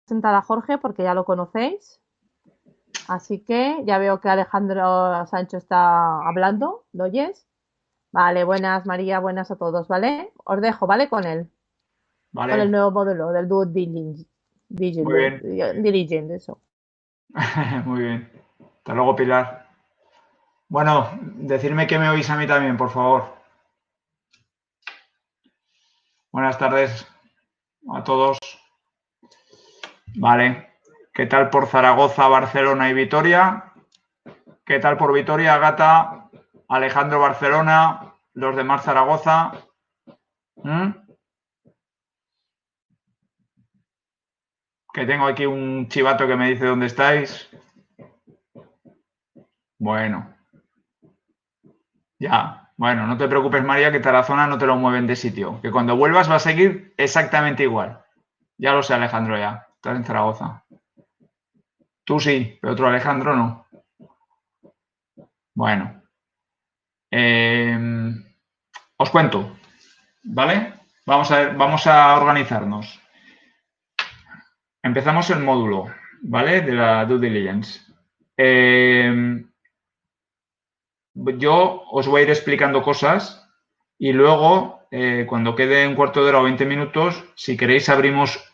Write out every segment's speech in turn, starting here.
presentar a Jorge porque ya lo conocéis. Así que ya veo que Alejandro Sancho está hablando. ¿Lo oyes? Vale, buenas María, buenas a todos, ¿vale? Os dejo, ¿vale? Con él, con el Vale, nuevo módulo del Due muy bien, Diligence, eso. muy bien. Hasta luego, Pilar. Bueno, decirme que me oís a mí también, por favor. Buenas tardes a todos. Vale. ¿Qué tal por Zaragoza, Barcelona y Vitoria? ¿Qué tal por Vitoria, Gata? Alejandro, Barcelona, los demás Zaragoza. ¿Mm? Que tengo aquí un chivato que me dice dónde estáis. Bueno, ya. Bueno, no te preocupes, María, que Tarazona no te lo mueven de sitio. Que cuando vuelvas va a seguir exactamente igual. Ya lo sé, Alejandro, ya. Estás en Zaragoza. Tú sí, pero otro Alejandro no. Bueno, eh, os cuento, ¿vale? Vamos a organizarnos. Empezamos el módulo, ¿vale? De la due diligence. Yo os voy a ir explicando cosas y luego, cuando quede un cuarto de hora o 20 minutos, si queréis abrimos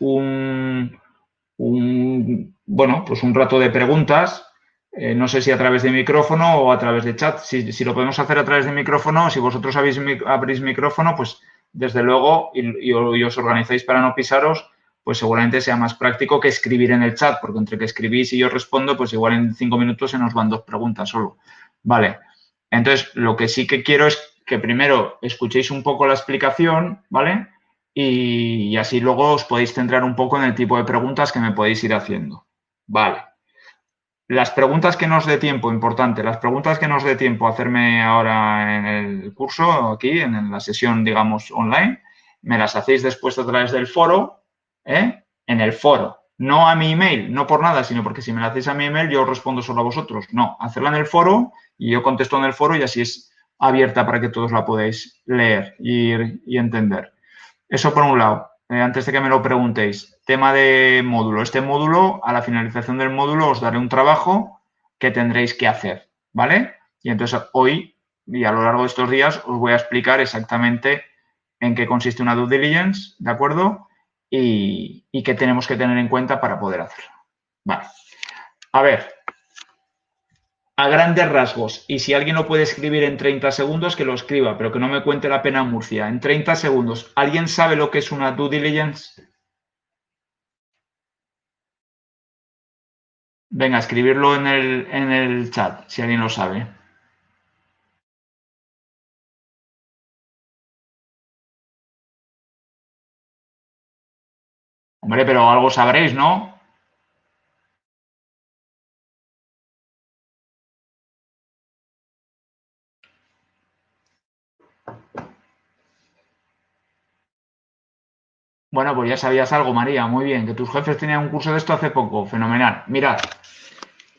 bueno, pues un rato de preguntas. No sé si a través de micrófono o a través de chat. Si lo podemos hacer a través de micrófono, si vosotros abrís micrófono, pues desde luego y os organizáis para no pisaros, pues seguramente sea más práctico que escribir en el chat, porque entre que escribís y yo respondo, pues igual en 5 minutos se nos van 2 preguntas solo. Vale. Entonces, lo que sí que quiero es que primero escuchéis un poco la explicación, ¿vale? Y así luego os podéis centrar un poco en el tipo de preguntas que me podéis ir haciendo. Vale. Las preguntas que nos dé tiempo, importante, las preguntas que nos dé tiempo a hacerme ahora en el curso, aquí, en la sesión, digamos, online, me las hacéis después a través del foro, ¿eh? En el foro. No a mi email, no por nada, sino porque si me la hacéis a mi email yo os respondo solo a vosotros. No, hacerla en el foro y yo contesto en el foro y así es abierta para que todos la podáis leer y entender. Eso por un lado. Antes de que me lo preguntéis, tema de módulo. Este módulo, a la finalización del módulo, os daré un trabajo que tendréis que hacer, ¿vale? Y entonces hoy y a lo largo de estos días os voy a explicar exactamente en qué consiste una due diligence, ¿de acuerdo? Y qué tenemos que tener en cuenta para poder hacerlo. Vale. A ver, a grandes rasgos, y si alguien lo puede escribir en 30 segundos, que lo escriba, pero que no me cuente la pena Murcia. En 30 segundos, ¿alguien sabe lo que es una due diligence? Venga, escribirlo en el chat, si alguien lo sabe. Hombre, pero algo sabréis, ¿no? Bueno, pues ya sabías algo, María. Muy bien, que tus jefes tenían un curso de esto hace poco. Fenomenal. Mirad,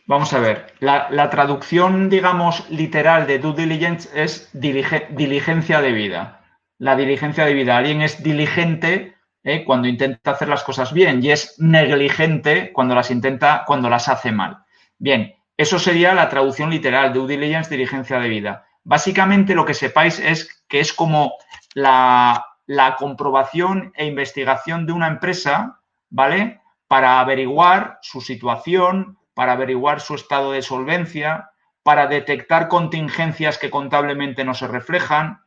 vamos a ver. La traducción, digamos, literal de due diligence es diligencia de vida. La diligencia de vida. Alguien es diligente cuando intenta hacer las cosas bien y es negligente cuando las hace mal. Bien, eso sería la traducción literal, due diligence, diligencia de vida. Básicamente lo que sepáis es que es como la comprobación e investigación de una empresa, ¿vale? Para averiguar su situación, para averiguar su estado de solvencia, para detectar contingencias que contablemente no se reflejan.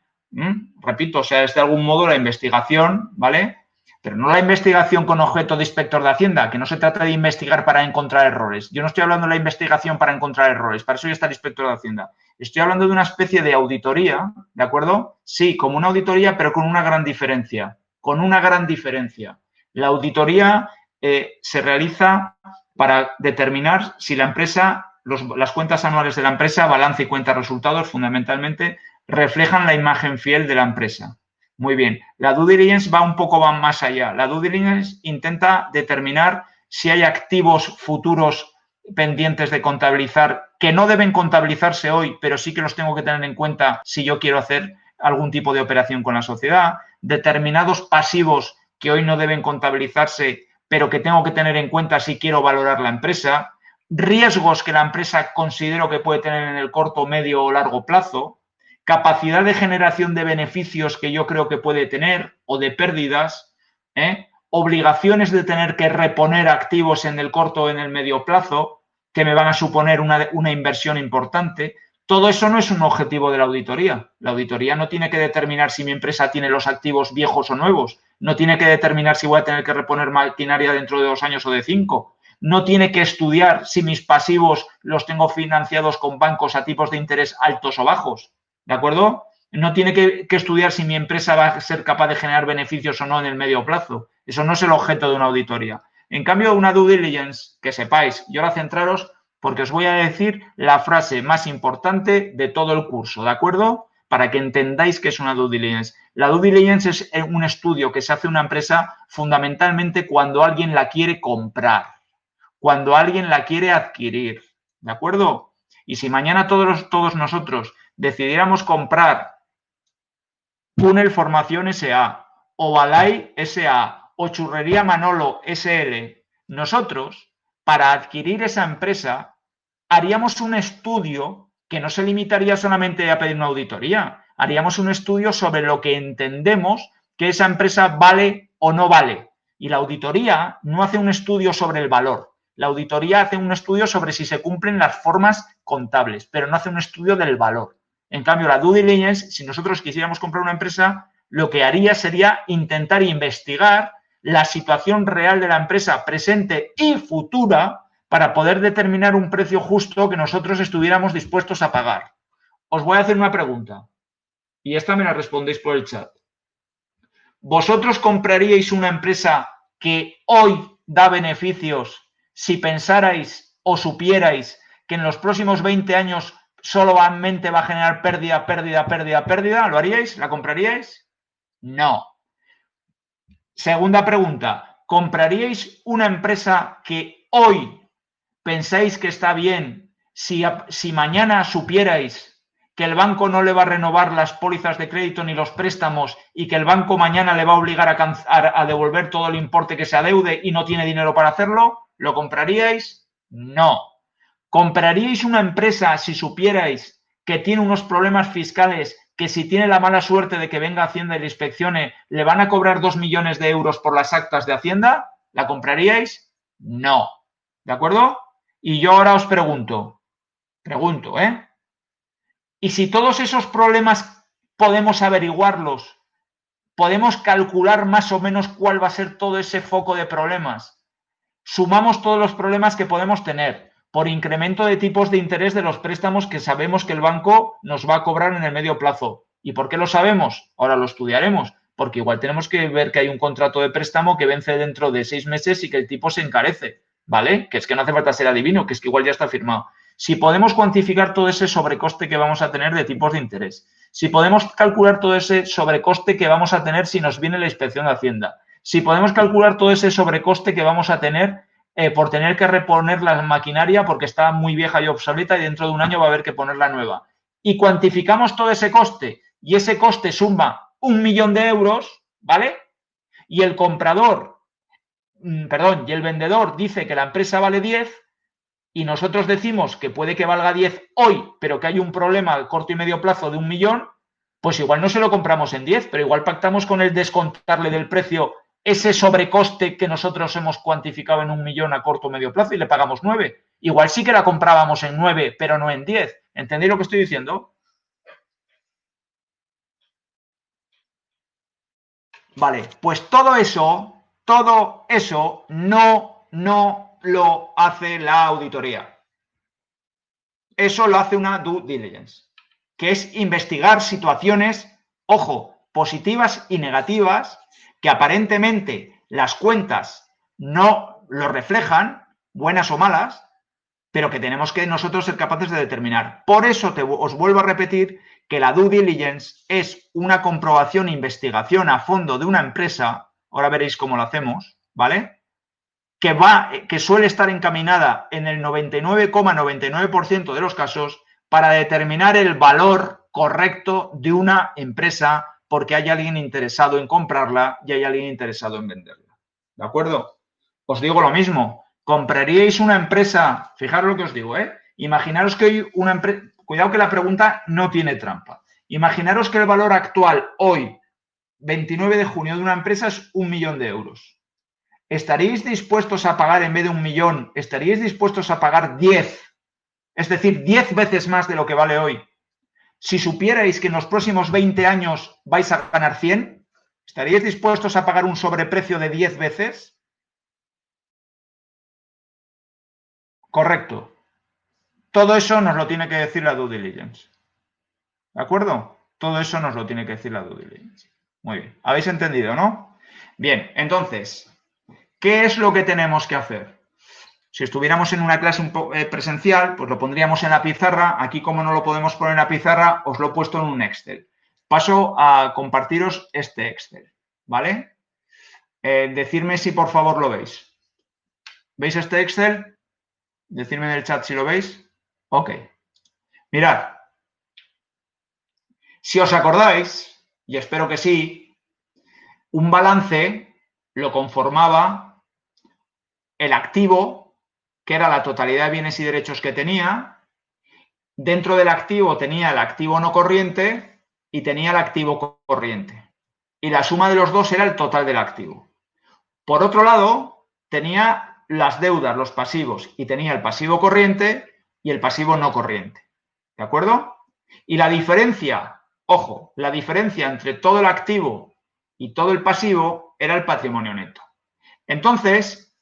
Repito, o sea, es de algún modo la investigación, ¿vale? Pero no la investigación con objeto de inspector de Hacienda, que no se trata de investigar para encontrar errores. Yo no estoy hablando de la investigación para encontrar errores, para eso ya está el inspector de Hacienda. Estoy hablando de una especie de auditoría, ¿de acuerdo? Sí, como una auditoría, pero con una gran diferencia. Con una gran diferencia. La auditoría se realiza para determinar si la empresa, las cuentas anuales de la empresa, balance y cuentas resultados, fundamentalmente, reflejan la imagen fiel de la empresa. Muy bien. La due diligence va un poco más allá. La due diligence intenta determinar si hay activos futuros pendientes de contabilizar que no deben contabilizarse hoy, pero sí que los tengo que tener en cuenta si yo quiero hacer algún tipo de operación con la sociedad, determinados pasivos que hoy no deben contabilizarse, pero que tengo que tener en cuenta si quiero valorar la empresa, riesgos que la empresa considero que puede tener en el corto, medio o largo plazo, capacidad de generación de beneficios que yo creo que puede tener o de pérdidas, obligaciones de tener que reponer activos en el corto o en el medio plazo que me van a suponer una inversión importante. Todo eso no es un objetivo de la auditoría. La auditoría no tiene que determinar si mi empresa tiene los activos viejos o nuevos. No tiene que determinar si voy a tener que reponer maquinaria dentro de 2 años o de 5. No tiene que estudiar si mis pasivos los tengo financiados con bancos a tipos de interés altos o bajos. ¿De acuerdo? No tiene que estudiar si mi empresa va a ser capaz de generar beneficios o no en el medio plazo. Eso no es el objeto de una auditoría. En cambio, una due diligence, que sepáis, y ahora centraros porque os voy a decir la frase más importante de todo el curso, ¿de acuerdo? Para que entendáis qué es una due diligence. La due diligence es un estudio que se hace en una empresa fundamentalmente cuando alguien la quiere comprar, cuando alguien la quiere adquirir, ¿de acuerdo? Y si mañana todos nosotros decidiéramos comprar Túnel Formación S.A. o Balay S.A. o Churrería Manolo S.L., nosotros, para adquirir esa empresa, haríamos un estudio que no se limitaría solamente a pedir una auditoría. Haríamos un estudio sobre lo que entendemos que esa empresa vale o no vale. Y la auditoría no hace un estudio sobre el valor. La auditoría hace un estudio sobre si se cumplen las formas contables, pero no hace un estudio del valor. En cambio, la due diligence, si nosotros quisiéramos comprar una empresa, lo que haría sería intentar investigar la situación real de la empresa presente y futura para poder determinar un precio justo que nosotros estuviéramos dispuestos a pagar. Os voy a hacer una pregunta y esta me la respondéis por el chat. ¿Vosotros compraríais una empresa que hoy da beneficios si pensarais o supierais que en los próximos 20 años solamente va a generar pérdida, pérdida, pérdida, pérdida? ¿Lo haríais? ¿La compraríais? No. Segunda pregunta. ¿Compraríais una empresa que hoy pensáis que está bien si mañana supierais que el banco no le va a renovar las pólizas de crédito ni los préstamos y que el banco mañana le va a obligar a devolver todo el importe que se adeude y no tiene dinero para hacerlo? ¿Lo compraríais? No. ¿Compraríais una empresa si supierais que tiene unos problemas fiscales que si tiene la mala suerte de que venga Hacienda y le inspeccione, le van a cobrar 2 millones de euros por las actas de Hacienda? ¿La compraríais? No. ¿De acuerdo? Y yo ahora os pregunto, ¿y si todos esos problemas podemos averiguarlos? ¿Podemos calcular más o menos cuál va a ser todo ese foco de problemas? Sumamos todos los problemas que podemos tener por incremento de tipos de interés de los préstamos que sabemos que el banco nos va a cobrar en el medio plazo. ¿Y por qué lo sabemos? Ahora lo estudiaremos. Porque igual tenemos que ver que hay un contrato de préstamo que vence dentro de 6 meses y que el tipo se encarece. ¿Vale? Que es que no hace falta ser adivino, que es que igual ya está firmado. Si podemos cuantificar todo ese sobrecoste que vamos a tener de tipos de interés, si podemos calcular todo ese sobrecoste que vamos a tener si nos viene la inspección de Hacienda, si podemos calcular todo ese sobrecoste que vamos a tener por tener que reponer la maquinaria porque está muy vieja y obsoleta y dentro de un año va a haber que ponerla nueva, y cuantificamos todo ese coste y ese coste suma 1 millón de euros, ¿vale? Y el comprador y el vendedor dice que la empresa vale 10 y nosotros decimos que puede que valga 10 hoy, pero que hay un problema a corto y medio plazo de 1 millón, pues igual no se lo compramos en 10, pero igual pactamos con él descontarle del precio ese sobrecoste que nosotros hemos cuantificado en 1 millón a corto o medio plazo y le pagamos 9. Igual sí que la comprábamos en 9, pero no en 10. ¿Entendéis lo que estoy diciendo? Vale, pues todo eso no lo hace la auditoría. Eso lo hace una due diligence, que es investigar situaciones, ojo, positivas y negativas, que aparentemente las cuentas no lo reflejan, buenas o malas, pero que tenemos que nosotros ser capaces de determinar. Por eso os vuelvo a repetir que la due diligence es una comprobación e investigación a fondo de una empresa, ahora veréis cómo lo hacemos, ¿vale? Que suele estar encaminada en el 99,99% de los casos para determinar el valor correcto de una empresa porque hay alguien interesado en comprarla y hay alguien interesado en venderla. ¿De acuerdo? os digo lo mismo. ¿Compraríais una empresa? Fijaros lo que os digo, ¿eh? Imaginaros que hoy una empresa... Cuidado que la pregunta no tiene trampa. Imaginaros que el valor actual hoy, 29 de junio, de una empresa es 1 millón de euros. ¿Estaríais dispuestos a pagar, en vez de 1 millón, estaríais dispuestos a pagar 10? Es decir, 10 veces más de lo que vale hoy. Si supierais que en los próximos 20 años vais a ganar 100, ¿estaríais dispuestos a pagar un sobreprecio de 10 veces? Correcto. Todo eso nos lo tiene que decir la due diligence. ¿De acuerdo? Todo eso nos lo tiene que decir la due diligence. Muy bien. ¿Habéis entendido, no? Bien, entonces, ¿qué es lo que tenemos que hacer? Si estuviéramos en una clase presencial, pues lo pondríamos en la pizarra. Aquí, como no lo podemos poner en la pizarra, os lo he puesto en un Excel. Paso a compartiros este Excel, ¿vale? Decidme si por favor lo veis. ¿Veis este Excel? Decidme en el chat si lo veis. Ok. Mirad. Si os acordáis, y espero que sí, un balance lo conformaba el activo, que era la totalidad de bienes y derechos que tenía. Dentro del activo tenía el activo no corriente y tenía el activo corriente. Y la suma de los dos era el total del activo. Por otro lado, tenía las deudas, los pasivos, y tenía el pasivo corriente y el pasivo no corriente. ¿De acuerdo? Y la diferencia, ojo, la diferencia entre todo el activo y todo el pasivo era el patrimonio neto. Entonces,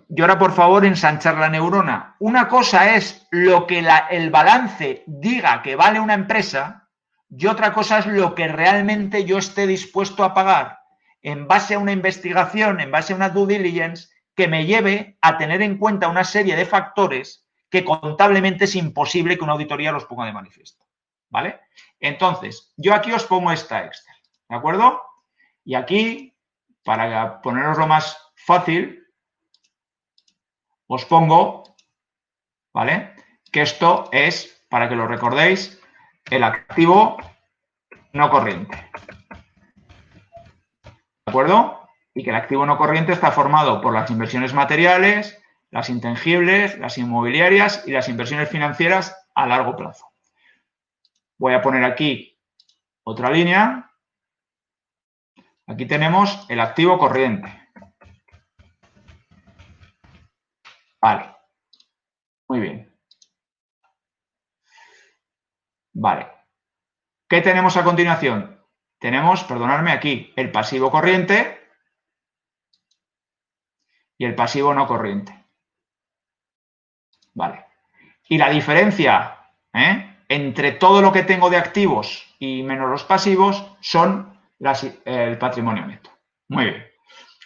y ahora, por favor, ensanchar la neurona. Una cosa es lo que el balance diga que vale una empresa y otra cosa es lo que realmente yo esté dispuesto a pagar en base a una investigación, en base a una due diligence que me lleve a tener en cuenta una serie de factores que contablemente es imposible que una auditoría los ponga de manifiesto. ¿Vale? Entonces, yo aquí os pongo esta Excel. ¿De acuerdo? Y aquí, para poneroslo más fácil, os pongo, ¿vale? Que esto es, para que lo recordéis, el activo no corriente. ¿De acuerdo? Y que el activo no corriente está formado por las inversiones materiales, las intangibles, las inmobiliarias y las inversiones financieras a largo plazo. Voy a poner aquí otra línea. Aquí tenemos el activo corriente. Vale. Muy bien. Vale. ¿Qué tenemos a continuación? Tenemos, perdonadme aquí, el pasivo corriente y el pasivo no corriente. Vale. Y la diferencia entre todo lo que tengo de activos y menos los pasivos son el patrimonio neto. Muy bien.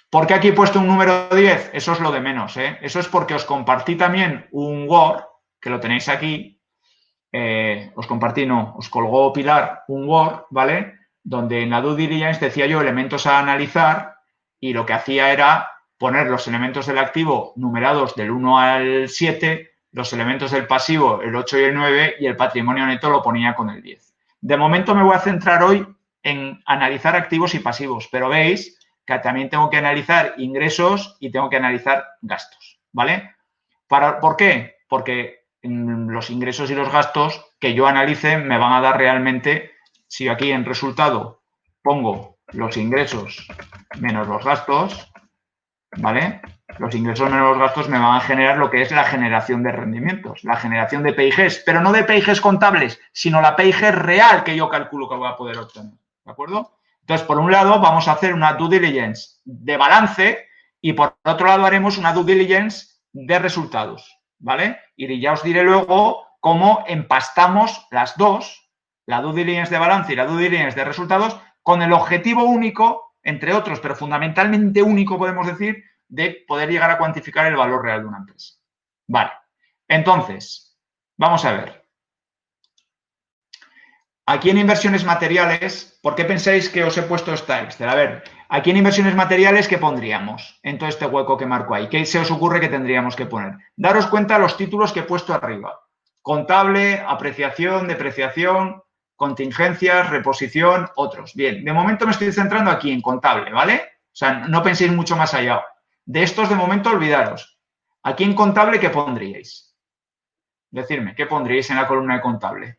¿Por qué aquí he puesto un número 10? Eso es lo de menos. Eso es porque os compartí también un Word, que lo tenéis aquí. Os compartí, no, os colgó Pilar un Word, ¿vale? Donde en la due diligence decía yo elementos a analizar y lo que hacía era poner los elementos del activo numerados del 1 al 7, los elementos del pasivo el 8 y el 9 y el patrimonio neto lo ponía con el 10. De momento me voy a centrar hoy en analizar activos y pasivos, pero veis que también tengo que analizar ingresos y tengo que analizar gastos, ¿vale? ¿Por qué? Porque los ingresos y los gastos que yo analice me van a dar realmente, si aquí en resultado pongo los ingresos menos los gastos, ¿vale? Los ingresos menos los gastos me van a generar lo que es la generación de rendimientos, la generación de PIGs, pero no de PIGs contables, sino la PIG real que yo calculo que voy a poder obtener, ¿de acuerdo? Entonces, por un lado, vamos a hacer una due diligence de balance y por otro lado haremos una due diligence de resultados, ¿vale? Y ya os diré luego cómo empastamos las dos, la due diligence de balance y la due diligence de resultados, con el objetivo único, entre otros, pero fundamentalmente único, podemos decir, de poder llegar a cuantificar el valor real de una empresa. Vale, entonces, vamos a ver. Aquí en inversiones materiales, ¿por qué pensáis que os he puesto esta Excel? A ver, aquí en inversiones materiales, ¿qué pondríamos en todo este hueco que marco ahí? ¿Qué se os ocurre que tendríamos que poner? Daros cuenta de los títulos que he puesto arriba. Contable, apreciación, depreciación, contingencias, reposición, otros. Bien, de momento me estoy centrando aquí en contable, ¿vale? O sea, no penséis mucho más allá. De estos, de momento, olvidaros. Aquí en contable, ¿qué pondríais? Decidme, ¿qué pondríais en la columna de contable?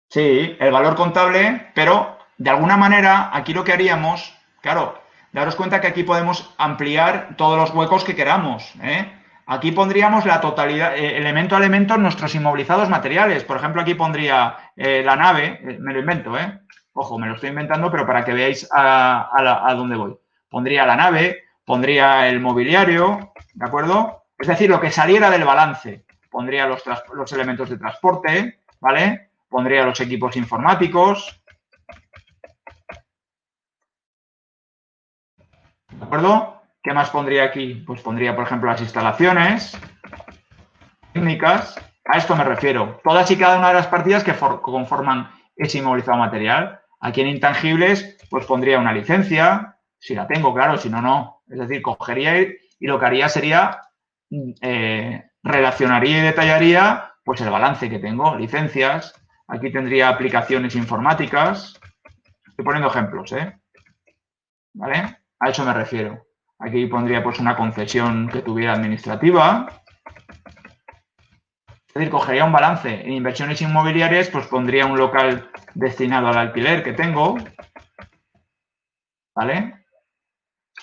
Sí, el valor contable, pero de alguna manera aquí lo que haríamos, claro, daros cuenta que aquí podemos ampliar todos los huecos que queramos, ¿eh? Aquí pondríamos la totalidad, elemento a elemento, nuestros inmovilizados materiales. Por ejemplo, aquí pondría la nave, me lo invento, ¿eh? Ojo, me lo estoy inventando, pero para que veáis a dónde voy. Pondría la nave, pondría el mobiliario, ¿de acuerdo? Es decir, lo que saliera del balance. Pondría los elementos de transporte, ¿vale? Pondría los equipos informáticos, ¿de acuerdo? ¿Qué más pondría aquí? Pues pondría, por ejemplo, las instalaciones técnicas. A esto me refiero. Todas y cada una de las partidas que conforman ese inmovilizado material. Aquí en intangibles, pues pondría una licencia, si la tengo, claro, si no, no. Es decir, cogería y lo que haría sería relacionaría y detallaría pues el balance que tengo, licencias. Aquí tendría aplicaciones informáticas. Estoy poniendo ejemplos, ¿eh? ¿Vale? A eso me refiero. Aquí pondría pues una concesión que tuviera administrativa. Es decir, cogería un balance. En inversiones inmobiliarias, pues pondría un local destinado al alquiler que tengo. ¿Vale?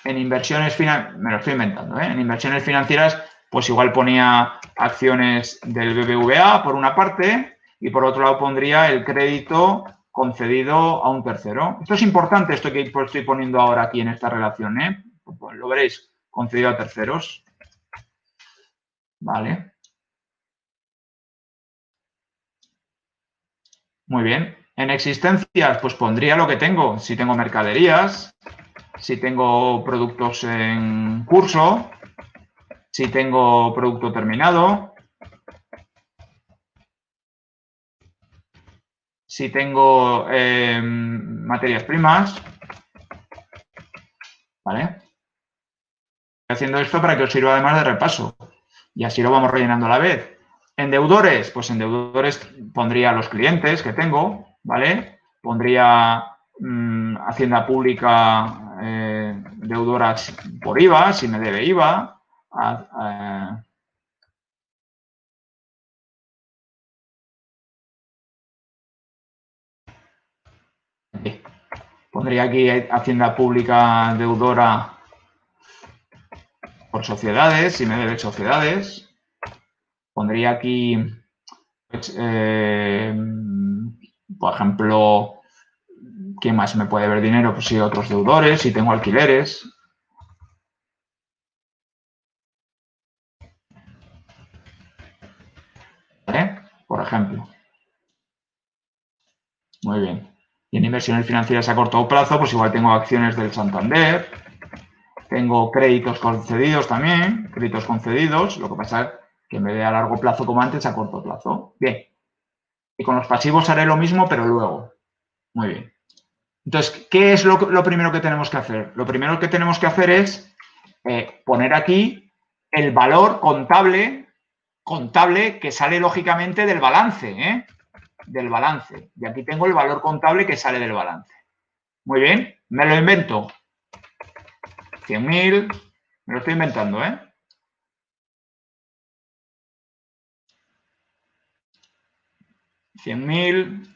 En inversiones financieras, me lo estoy inventando, ¿eh? En inversiones financieras, pues igual ponía acciones del BBVA por una parte y por otro lado pondría el crédito concedido a un tercero. Esto es importante, esto que estoy poniendo ahora aquí en esta relación, ¿eh? Pues lo veréis, concedido a terceros. Vale. Muy bien. En existencias, pues pondría lo que tengo. Si tengo mercaderías, si tengo productos en curso, si tengo producto terminado, si tengo materias primas, ¿vale? Estoy haciendo esto para que os sirva además de repaso y así lo vamos rellenando a la vez. En deudores, pues en deudores pondría los clientes que tengo, ¿vale? Pondría Hacienda Pública, deudoras por IVA, si me debe IVA. Pondría aquí Hacienda Pública deudora por sociedades, si me debe sociedades. Pondría aquí, pues, por ejemplo, ¿quién más me puede ver dinero? Pues sí, otros deudores, si tengo alquileres. ¿Vale? Por ejemplo. Muy bien. Y en inversiones financieras a corto plazo, pues igual tengo acciones del Santander, tengo créditos concedidos también, créditos concedidos, lo que pasa es que en vez de a largo plazo como antes, a corto plazo. Bien. Y con los pasivos haré lo mismo, pero luego. Muy bien. Entonces, ¿qué es lo primero que tenemos que hacer? Lo primero que tenemos que hacer es poner aquí el valor contable que sale lógicamente del balance, ¿eh? Del balance. Y aquí tengo el valor contable que sale del balance. Muy bien, me lo invento. 100.000, me lo estoy inventando, ¿eh? 100.000,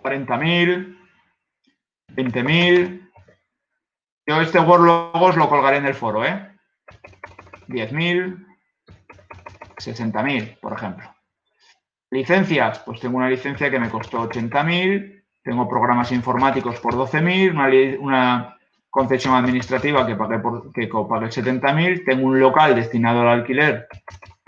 40.000, 20.000. Yo este Word luego os lo colgaré en el foro, ¿eh? 10.000, 60.000, por ejemplo. Licencias, pues tengo una licencia que me costó 80.000, tengo programas informáticos por 12.000, una concesión administrativa que pagué 70.000, tengo un local destinado al alquiler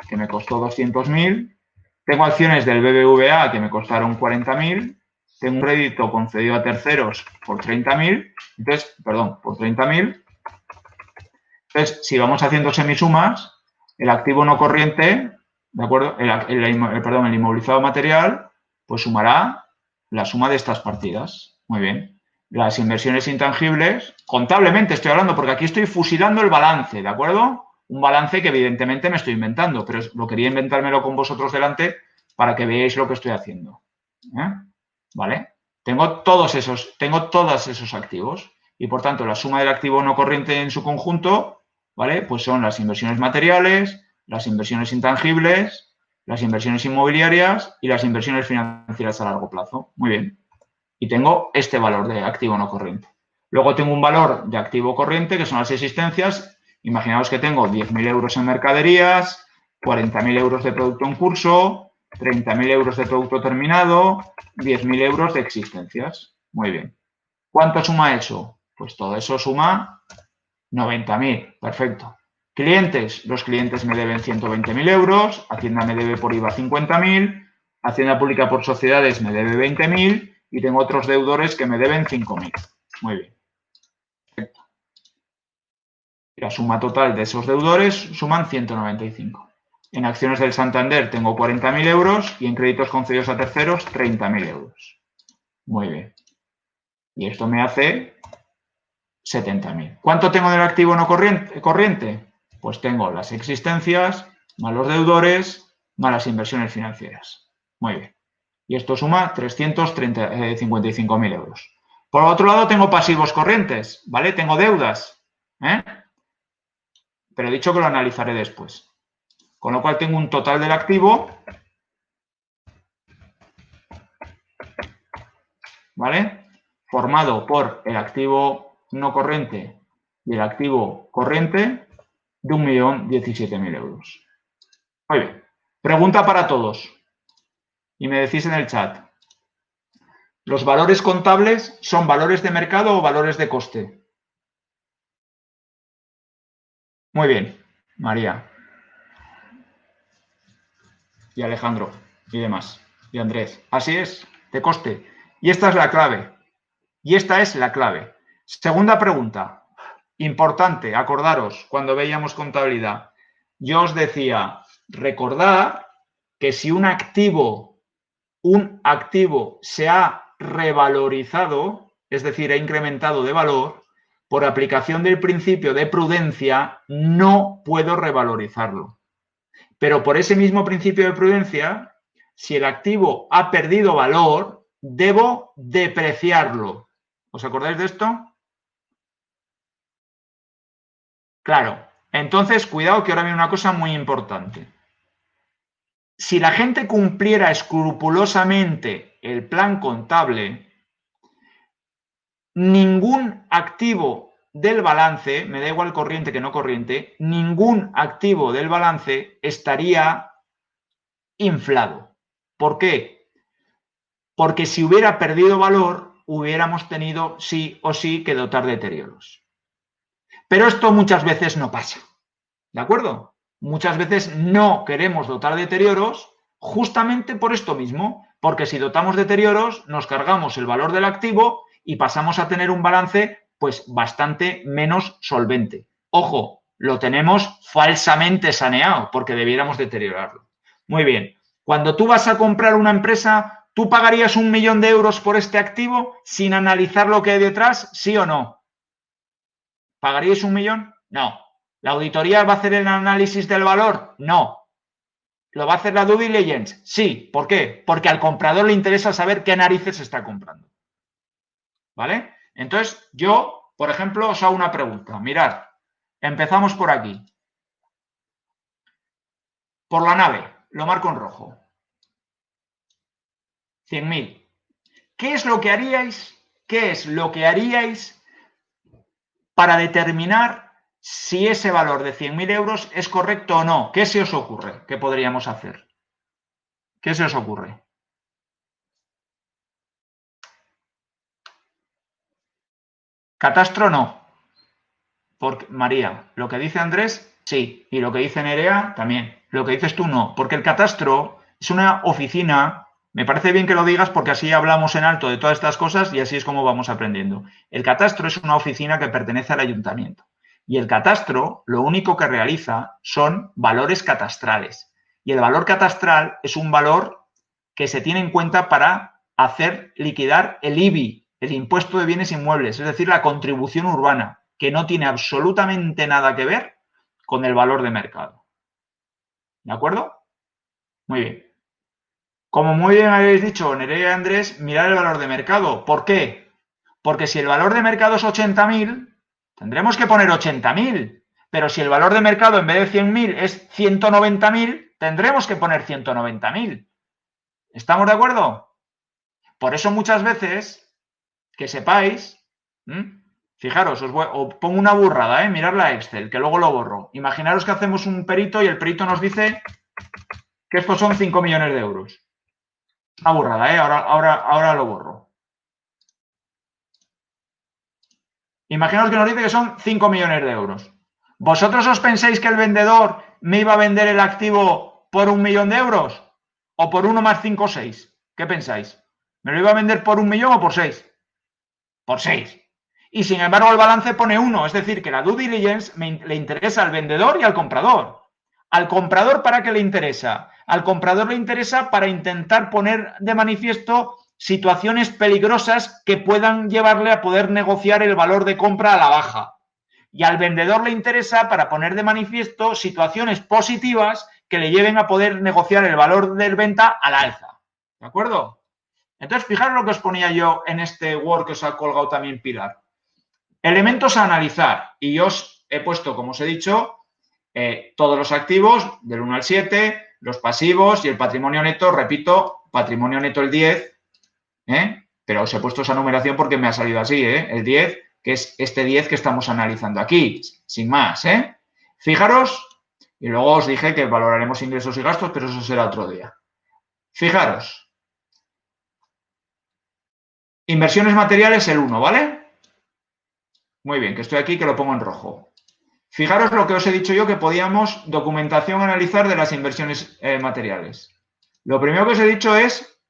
que me costó 200.000, tengo acciones del BBVA que me costaron 40.000, tengo un crédito concedido a terceros por 30.000, entonces, perdón, por 30.000. Entonces, si vamos haciendo semisumas, el activo no corriente, ¿de acuerdo? El inmovilizado material, pues sumará la suma de estas partidas. Muy bien. Las inversiones intangibles, contablemente estoy hablando, porque aquí estoy fusilando el balance, ¿de acuerdo? Un balance que evidentemente me estoy inventando, pero lo quería inventármelo con vosotros delante para que veáis lo que estoy haciendo. ¿Eh? ¿Vale? Tengo todos esos activos y, por tanto, la suma del activo no corriente en su conjunto, ¿vale? Pues son las inversiones materiales, las inversiones intangibles, las inversiones inmobiliarias y las inversiones financieras a largo plazo. Muy bien. Y tengo este valor de activo no corriente. Luego tengo un valor de activo corriente, que son las existencias. Imaginaos que tengo 10.000 euros en mercaderías, 40.000 euros de producto en curso, 30.000 euros de producto terminado, 10.000 euros de existencias. Muy bien. ¿Cuánto suma eso? Pues todo eso suma 90.000. Perfecto. Clientes. Los clientes me deben 120.000 euros. Hacienda me debe por IVA 50.000. Hacienda Pública por Sociedades me debe 20.000. Y tengo otros deudores que me deben 5.000. Muy bien. Perfecto. La suma total de esos deudores suman 195. En acciones del Santander tengo 40.000 euros y en créditos concedidos a terceros 30.000 euros. Muy bien. Y esto me hace 70.000. ¿Cuánto tengo del activo no corriente? Pues tengo las existencias, más los deudores, más las inversiones financieras. Muy bien. Y esto suma 355.000 euros. Por otro lado, tengo pasivos corrientes, ¿vale? Tengo deudas, ¿eh? Pero he dicho que lo analizaré después. Con lo cual tengo un total del activo, ¿vale? Formado por el activo no corriente y el activo corriente de 1.017.000 euros. Muy bien. Pregunta para todos. Y me decís en el chat. ¿Los valores contables son valores de mercado o valores de coste? Muy bien, María. Y Alejandro. Y demás. Y Andrés. Así es, de coste. Y esta es la clave. Y esta es la clave. Segunda pregunta. Importante, acordaros, cuando veíamos contabilidad. Yo os decía, recordad que si un activo se ha revalorizado, es decir, ha incrementado de valor, por aplicación del principio de prudencia, no puedo revalorizarlo. Pero por ese mismo principio de prudencia, si el activo ha perdido valor, debo depreciarlo. ¿Os acordáis de esto? Claro. Entonces, cuidado que ahora viene una cosa muy importante. Si la gente cumpliera escrupulosamente el plan contable, ningún activo del balance, me da igual corriente que no corriente, ningún activo del balance estaría inflado. ¿Por qué? Porque si hubiera perdido valor, hubiéramos tenido sí o sí que dotar deterioros. Pero esto muchas veces no pasa. ¿De acuerdo? Muchas veces no queremos dotar deterioros justamente por esto mismo, porque si dotamos deterioros nos cargamos el valor del activo y pasamos a tener un balance pues bastante menos solvente. Ojo, lo tenemos falsamente saneado porque debiéramos deteriorarlo. Muy bien, cuando tú vas a comprar una empresa, ¿tú pagarías 1.000.000 de euros por este activo sin analizar lo que hay detrás? ¿Sí o no? ¿Pagaríais 1.000.000? No. ¿La auditoría va a hacer el análisis del valor? No. ¿Lo va a hacer la due diligence? Sí. ¿Por qué? Porque al comprador le interesa saber qué narices está comprando. ¿Vale? Entonces, yo, por ejemplo, os hago una pregunta. Mirad, empezamos por aquí. Por la nave, lo marco en rojo. 100.000. ¿Qué es lo que haríais? ¿Qué es lo que haríais para determinar si ese valor de 100.000 euros es correcto o no? ¿Qué se os ocurre? ¿Qué podríamos hacer? ¿Qué se os ocurre? Catastro no. Porque, María, lo que dice Andrés, sí. Y lo que dice Nerea, también. Lo que dices tú, no. Porque el catastro es una oficina. Me parece bien que lo digas porque así hablamos en alto de todas estas cosas y así es como vamos aprendiendo. El catastro es una oficina que pertenece al ayuntamiento. Y el catastro lo único que realiza son valores catastrales. Y el valor catastral es un valor que se tiene en cuenta para hacer liquidar el IBI, el impuesto de bienes inmuebles, es decir, la contribución urbana, que no tiene absolutamente nada que ver con el valor de mercado. ¿De acuerdo? Muy bien. Como muy bien habéis dicho, Nerea y Andrés, mirad el valor de mercado. ¿Por qué? Porque si el valor de mercado es 80.000, tendremos que poner 80.000. Pero si el valor de mercado en vez de 100.000 es 190.000, tendremos que poner 190.000. ¿Estamos de acuerdo? Por eso muchas veces, que sepáis, fijaros, os pongo una burrada, mirad la Excel, que luego lo borro. Imaginaros que hacemos un perito y el perito nos dice que estos son 5 millones de euros. Una burrada, ahora lo borro. Imaginaos que nos dice que son 5 millones de euros. ¿Vosotros os pensáis que el vendedor me iba a vender el activo por 1.000.000 de euros? ¿O por 1 más 5 o 6? ¿Qué pensáis? ¿Me lo iba a vender por 1.000.000 o por 6? Por 6. Y sin embargo el balance pone 1, es decir, que la due diligence le interesa al vendedor y al comprador. ¿Al comprador para qué le interesa? Al comprador le interesa para intentar poner de manifiesto situaciones peligrosas que puedan llevarle a poder negociar el valor de compra a la baja. Y al vendedor le interesa para poner de manifiesto situaciones positivas que le lleven a poder negociar el valor de venta al alza. ¿De acuerdo? Entonces, fijaros lo que os ponía yo en este Word que os ha colgado también Pilar. Elementos a analizar. Y yo os he puesto, como os he dicho, todos los activos del 1 al 7, los pasivos y el patrimonio neto, repito, patrimonio neto el 10, pero os he puesto esa numeración porque me ha salido así, el 10, que es este 10 que estamos analizando aquí, sin más. Fijaros, y luego os dije que valoraremos ingresos y gastos, pero eso será otro día. Fijaros, inversiones materiales el 1, ¿vale? Muy bien, que estoy aquí, que lo pongo en rojo. Fijaros lo que os he dicho yo, que podíamos documentación analizar de las inversiones materiales. Lo primero que os he dicho es,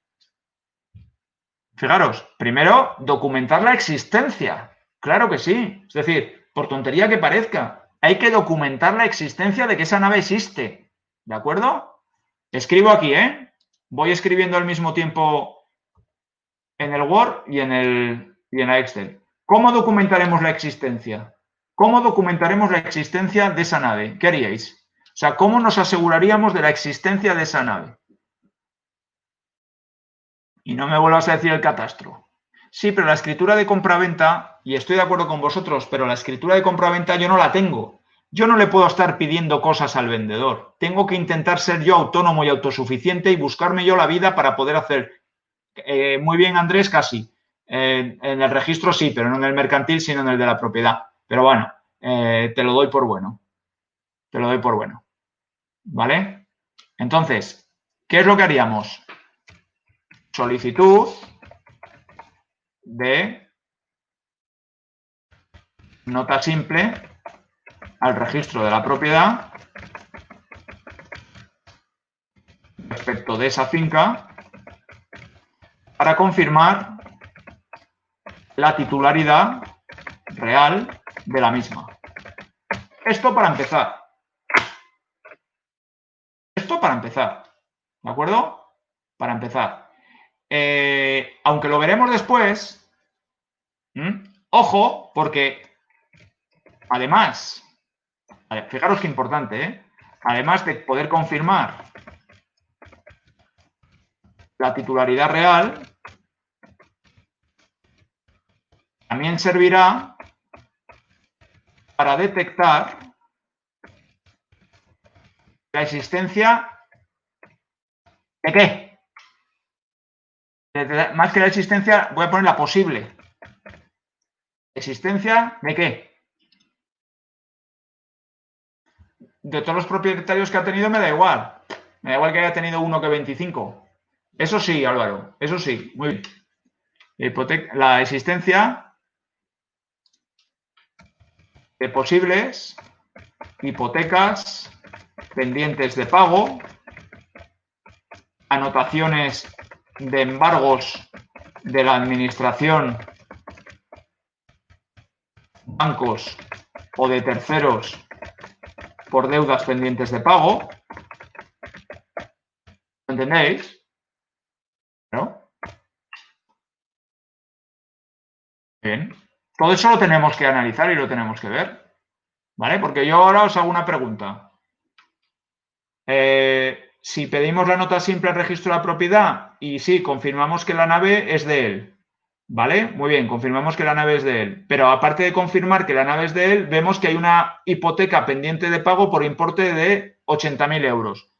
fijaros, primero, documentar la existencia. Claro que sí. Es decir, por tontería que parezca, hay que documentar la existencia de que esa nave existe. ¿De acuerdo? Escribo aquí, Voy escribiendo al mismo tiempo en el Word y en la Excel. ¿Cómo documentaremos la existencia? ¿Cómo documentaremos la existencia de esa nave? ¿Qué haríais? O sea, ¿cómo nos aseguraríamos de la existencia de esa nave? Y no me vuelvas a decir el catastro. Sí, pero la escritura de compraventa, y estoy de acuerdo con vosotros, pero la escritura de compraventa yo no la tengo. Yo no le puedo estar pidiendo cosas al vendedor. Tengo que intentar ser yo autónomo y autosuficiente y buscarme yo la vida para poder hacer. Muy bien, Andrés, casi. En el registro sí, pero no en el mercantil, sino en el de la propiedad. Pero bueno, te lo doy por bueno. Te lo doy por bueno. ¿Vale? Entonces, ¿qué es lo que haríamos? Solicitud de nota simple al registro de la propiedad respecto de esa finca para confirmar la titularidad real de la misma. Esto para empezar. Esto para empezar. ¿De acuerdo? Para empezar. Aunque lo veremos después, ojo, porque además, fijaros qué importante, además de poder confirmar la titularidad real, también servirá para detectar la existencia de qué. Más que la existencia, voy a poner la posible. ¿Existencia de qué? De todos los propietarios que ha tenido me da igual. Me da igual que haya tenido uno que 25. Eso sí, Álvaro, eso sí, muy bien. La existencia de posibles hipotecas pendientes de pago, anotaciones de embargos de la administración, bancos o de terceros por deudas pendientes de pago. ¿Entendéis? ¿No? Bien. Todo eso lo tenemos que analizar y lo tenemos que ver. ¿Vale? Porque yo ahora os hago una pregunta. si pedimos la nota simple al registro de la propiedad y sí, confirmamos que la nave es de él, ¿vale? Muy bien, confirmamos que la nave es de él. Pero aparte de confirmar que la nave es de él, vemos que hay una hipoteca pendiente de pago por importe de 80.000 euros.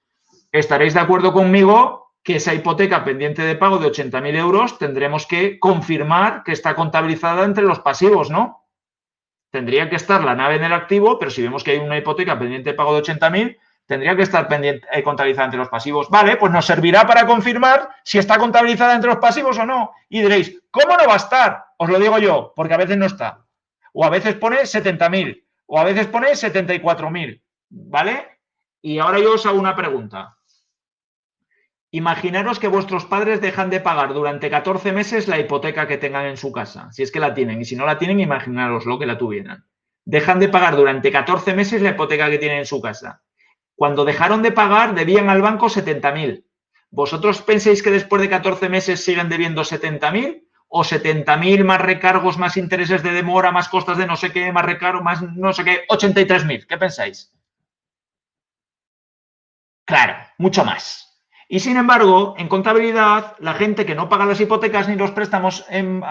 Estaréis de acuerdo conmigo que esa hipoteca pendiente de pago de 80.000 euros tendremos que confirmar que está contabilizada entre los pasivos, ¿no? Tendría que estar la nave en el activo, pero si vemos que hay una hipoteca pendiente de pago de 80.000, tendría que estar contabilizada entre los pasivos. Vale, pues nos servirá para confirmar si está contabilizada entre los pasivos o no. Y diréis, ¿cómo no va a estar? Os lo digo yo, porque a veces no está. O a veces pone 70.000, o a veces pone 74.000, ¿vale? Y ahora yo os hago una pregunta. Imaginaros que vuestros padres dejan de pagar durante 14 meses la hipoteca que tengan en su casa, si es que la tienen, y si no la tienen, imaginaroslo que la tuvieran. Dejan de pagar durante 14 meses la hipoteca que tienen en su casa. Cuando dejaron de pagar, debían al banco 70.000. ¿Vosotros pensáis que después de 14 meses siguen debiendo 70.000? ¿O 70.000 más recargos, más intereses de demora, más costas de no sé qué, más recargo, más no sé qué, 83.000? ¿Qué pensáis? Claro, mucho más. Y sin embargo, en contabilidad, la gente que no paga las hipotecas ni los préstamos en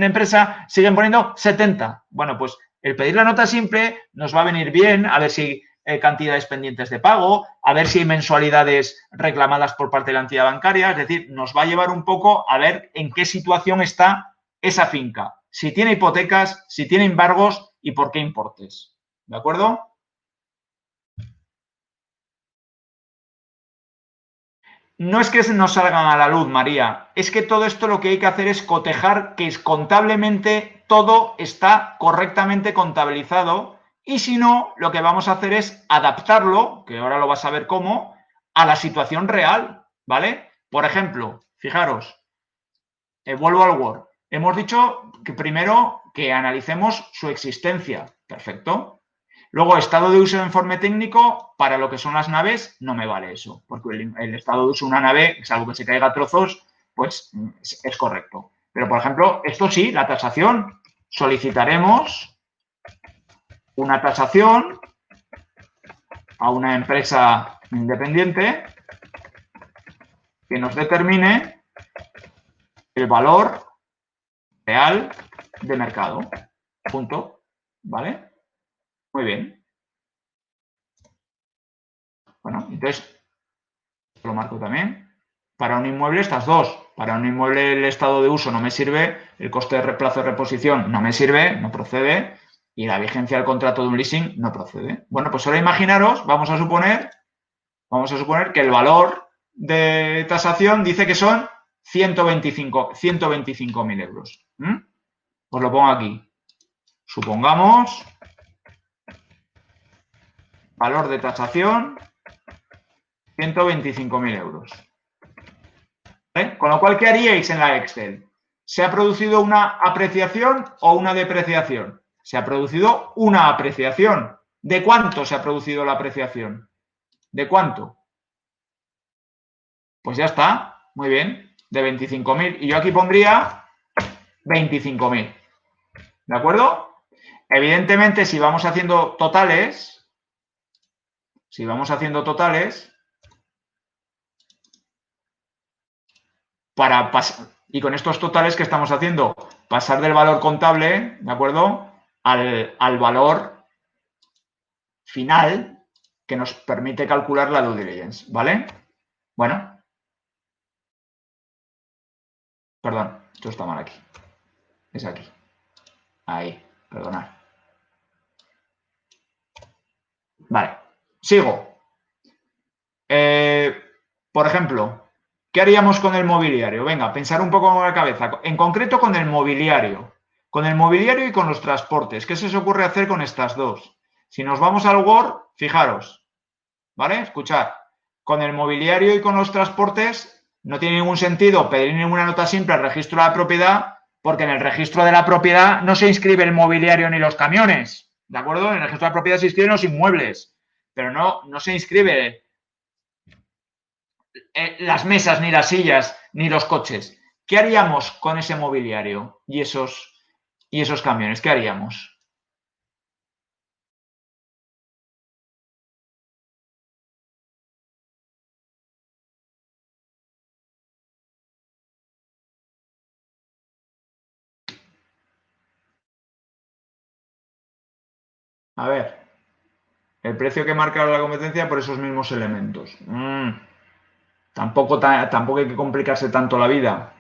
empresa siguen poniendo 70. Bueno, pues el pedir la nota simple nos va a venir bien, a ver si hay cantidades pendientes de pago, a ver si hay mensualidades reclamadas por parte de la entidad bancaria, es decir, nos va a llevar un poco a ver en qué situación está esa finca, si tiene hipotecas, si tiene embargos y por qué importes. ¿De acuerdo? No es que nos salgan a la luz, María, es que todo esto lo que hay que hacer es cotejar que contablemente todo está correctamente contabilizado y si no, lo que vamos a hacer es adaptarlo, que ahora lo vas a ver cómo, a la situación real, ¿vale? Por ejemplo, fijaros, vuelvo al Word. Hemos dicho que primero que analicemos su existencia, perfecto. Luego, estado de uso de informe técnico, para lo que son las naves, no me vale eso, porque el estado de uso de una nave, salvo que se caiga a trozos, pues es correcto. Pero, por ejemplo, esto sí, la tasación, solicitaremos una tasación a una empresa independiente que nos determine el valor real de mercado. Punto. ¿Vale? Muy bien. Bueno, entonces, lo marco también. Para un inmueble estas dos. Para un inmueble el estado de uso no me sirve, el coste de plazo de reposición no me sirve, no procede, y la vigencia del contrato de un leasing no procede. Bueno, pues ahora imaginaros, vamos a suponer que el valor de tasación dice que son 125.000 euros. Os lo pongo aquí. Supongamos valor de tasación 125.000 euros. ¿Vale? Con lo cual, ¿qué haríais en la Excel? ¿Se ha producido una apreciación o una depreciación? Se ha producido una apreciación. ¿De cuánto se ha producido la apreciación? ¿De cuánto? Pues ya está, muy bien, de 25.000. Y yo aquí pondría 25.000. ¿De acuerdo? Evidentemente, si vamos haciendo totales, para pasar, y con estos totales que estamos haciendo, pasar del valor contable, ¿de acuerdo? Al valor final que nos permite calcular la due diligence, ¿vale? Bueno, perdón, esto está mal aquí. Es aquí. Ahí, perdonad. Vale, sigo. Por ejemplo, ¿qué haríamos con el mobiliario? Venga, pensar un poco con la cabeza. En concreto con el mobiliario. Con el mobiliario y con los transportes. ¿Qué se os ocurre hacer con estas dos? Si nos vamos al Word, fijaros, ¿vale? Escuchad. Con el mobiliario y con los transportes no tiene ningún sentido pedir ninguna nota simple al registro de la propiedad porque en el registro de la propiedad no se inscribe el mobiliario ni los camiones, ¿de acuerdo? En el registro de la propiedad se inscriben los inmuebles, pero no se inscribe las mesas, ni las sillas, ni los coches. ¿Qué haríamos con ese mobiliario y esos camiones? ¿Qué haríamos? A ver, el precio que marca la competencia por esos mismos elementos. Tampoco hay que complicarse tanto la vida.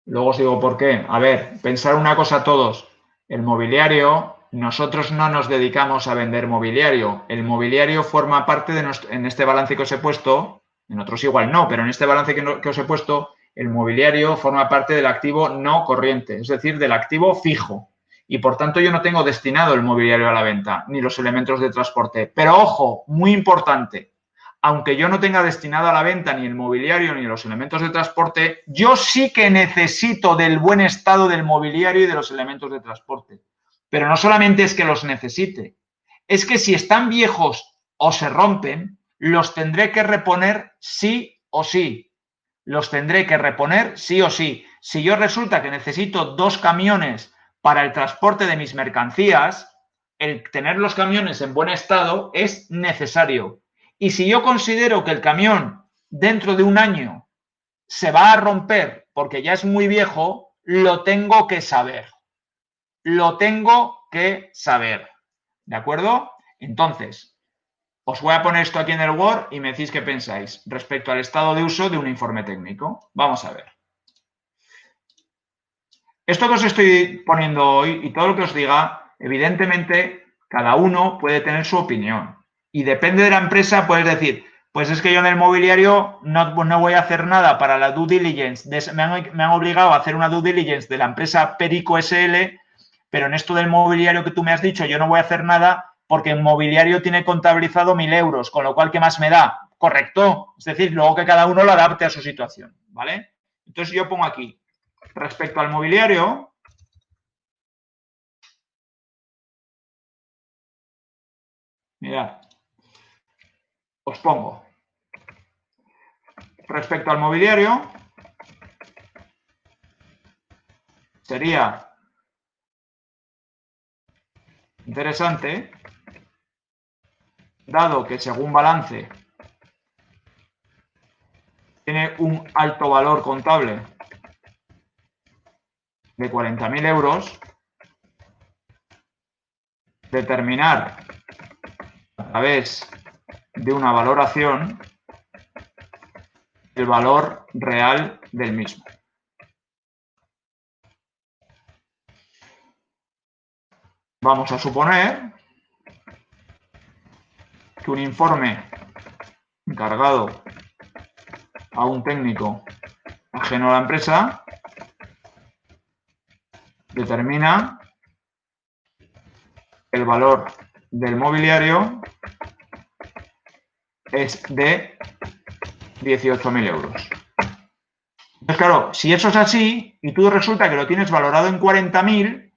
Luego os digo por qué. A ver, pensar una cosa todos. El mobiliario, nosotros no nos dedicamos a vender mobiliario. El mobiliario forma parte de en este balance que os he puesto, en otros igual no, pero en este balance que os he puesto, el mobiliario forma parte del activo no corriente, es decir, del activo fijo. Y por tanto yo no tengo destinado el mobiliario a la venta, ni los elementos de transporte. Pero ojo, muy importante, aunque yo no tenga destinado a la venta ni el mobiliario ni los elementos de transporte, yo sí que necesito del buen estado del mobiliario y de los elementos de transporte. Pero no solamente es que los necesite, es que si están viejos o se rompen, los tendré que reponer sí o sí. Los tendré que reponer sí o sí. Si yo resulta que necesito 2 camiones para el transporte de mis mercancías, el tener los camiones en buen estado es necesario. Y si yo considero que el camión dentro de un año se va a romper porque ya es muy viejo, lo tengo que saber. Lo tengo que saber. ¿De acuerdo? Entonces, os voy a poner esto aquí en el Word y me decís qué pensáis respecto al estado de uso de un informe técnico. Vamos a ver. Esto que os estoy poniendo hoy y todo lo que os diga, evidentemente, cada uno puede tener su opinión. Y depende de la empresa, puedes decir, pues es que yo en el mobiliario no voy a hacer nada para la due diligence. Me han obligado a hacer una due diligence de la empresa Perico SL, pero en esto del mobiliario que tú me has dicho, yo no voy a hacer nada porque el mobiliario tiene contabilizado 1.000 euros, con lo cual, ¿qué más me da? Correcto. Es decir, luego que cada uno lo adapte a su situación, ¿vale? Entonces yo pongo aquí, respecto al mobiliario, mirad, os pongo, respecto al mobiliario, sería interesante, dado que según balance tiene un alto valor contable de 40.000 euros, determinar a través de una valoración el valor real del mismo. Vamos a suponer que un informe encargado a un técnico ajeno a la empresa determina el valor del mobiliario es de 18.000 euros. Entonces, claro, si eso es así y tú resulta que lo tienes valorado en 40.000,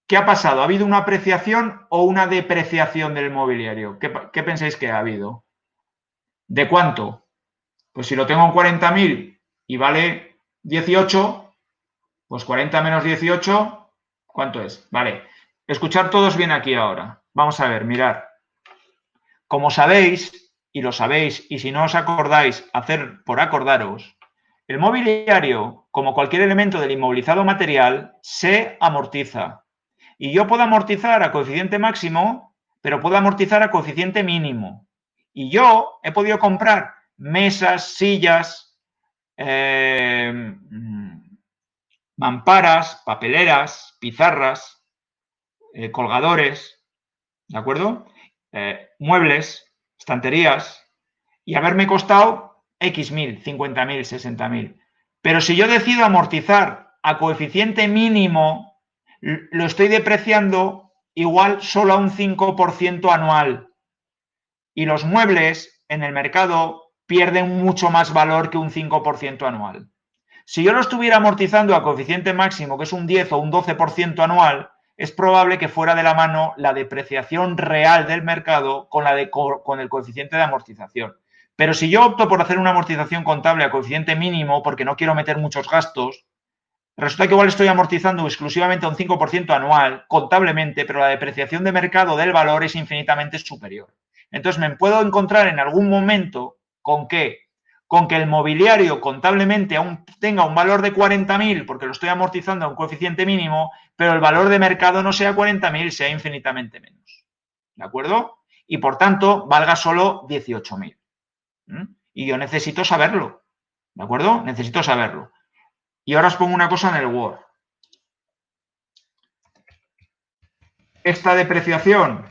¿qué ha pasado? ¿Ha habido una apreciación o una depreciación del mobiliario? ¿Qué pensáis que ha habido? ¿De cuánto? Pues si lo tengo en 40.000 y vale 18, pues 40 menos 18, ¿cuánto es? Vale, escuchad todos bien aquí ahora. Vamos a ver, mirad. Como sabéis, y lo sabéis, y si no os acordáis, hacer por acordaros, el mobiliario, como cualquier elemento del inmovilizado material, se amortiza. Y yo puedo amortizar a coeficiente máximo, pero puedo amortizar a coeficiente mínimo. Y yo he podido comprar mesas, sillas, mamparas, papeleras, pizarras, colgadores, ¿de acuerdo? Muebles, estanterías, y haberme costado X mil, 50.000, 60.000. Pero si yo decido amortizar a coeficiente mínimo, lo estoy depreciando igual solo a un 5% anual. Y los muebles en el mercado pierden mucho más valor que un 5% anual. Si yo lo estuviera amortizando a coeficiente máximo, que es un 10 o un 12% anual, es probable que fuera de la mano la depreciación real del mercado con el coeficiente de amortización. Pero si yo opto por hacer una amortización contable a coeficiente mínimo porque no quiero meter muchos gastos, resulta que igual estoy amortizando exclusivamente a un 5% anual, contablemente, pero la depreciación de mercado del valor es infinitamente superior. Entonces me puedo encontrar en algún momento con que con que el mobiliario contablemente aún tenga un valor de 40.000, porque lo estoy amortizando a un coeficiente mínimo, pero el valor de mercado no sea 40.000, sea infinitamente menos. ¿De acuerdo? Y por tanto, valga solo 18.000. Y yo necesito saberlo. ¿De acuerdo? Necesito saberlo. Y ahora os pongo una cosa en el Word. Esta depreciación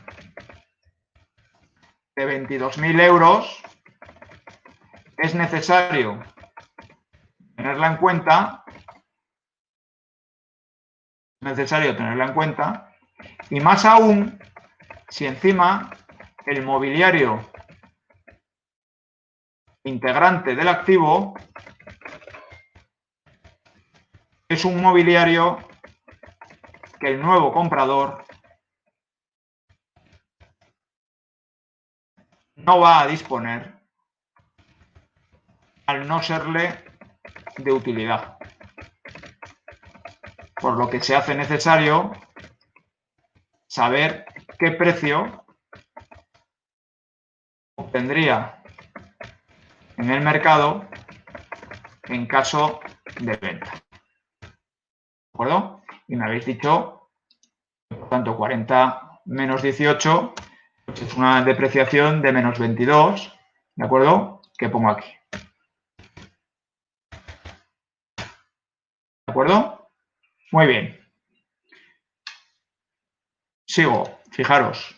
de 22.000 euros es necesario tenerla en cuenta. Y más aún si encima el mobiliario integrante del activo es un mobiliario que el nuevo comprador no va a disponer al no serle de utilidad. Por lo que se hace necesario saber qué precio obtendría en el mercado en caso de venta. ¿De acuerdo? Y me habéis dicho, por tanto, 40 menos 18 pues es una depreciación de menos 22, ¿de acuerdo? Que pongo aquí. ¿De acuerdo? Muy bien. Sigo, fijaros.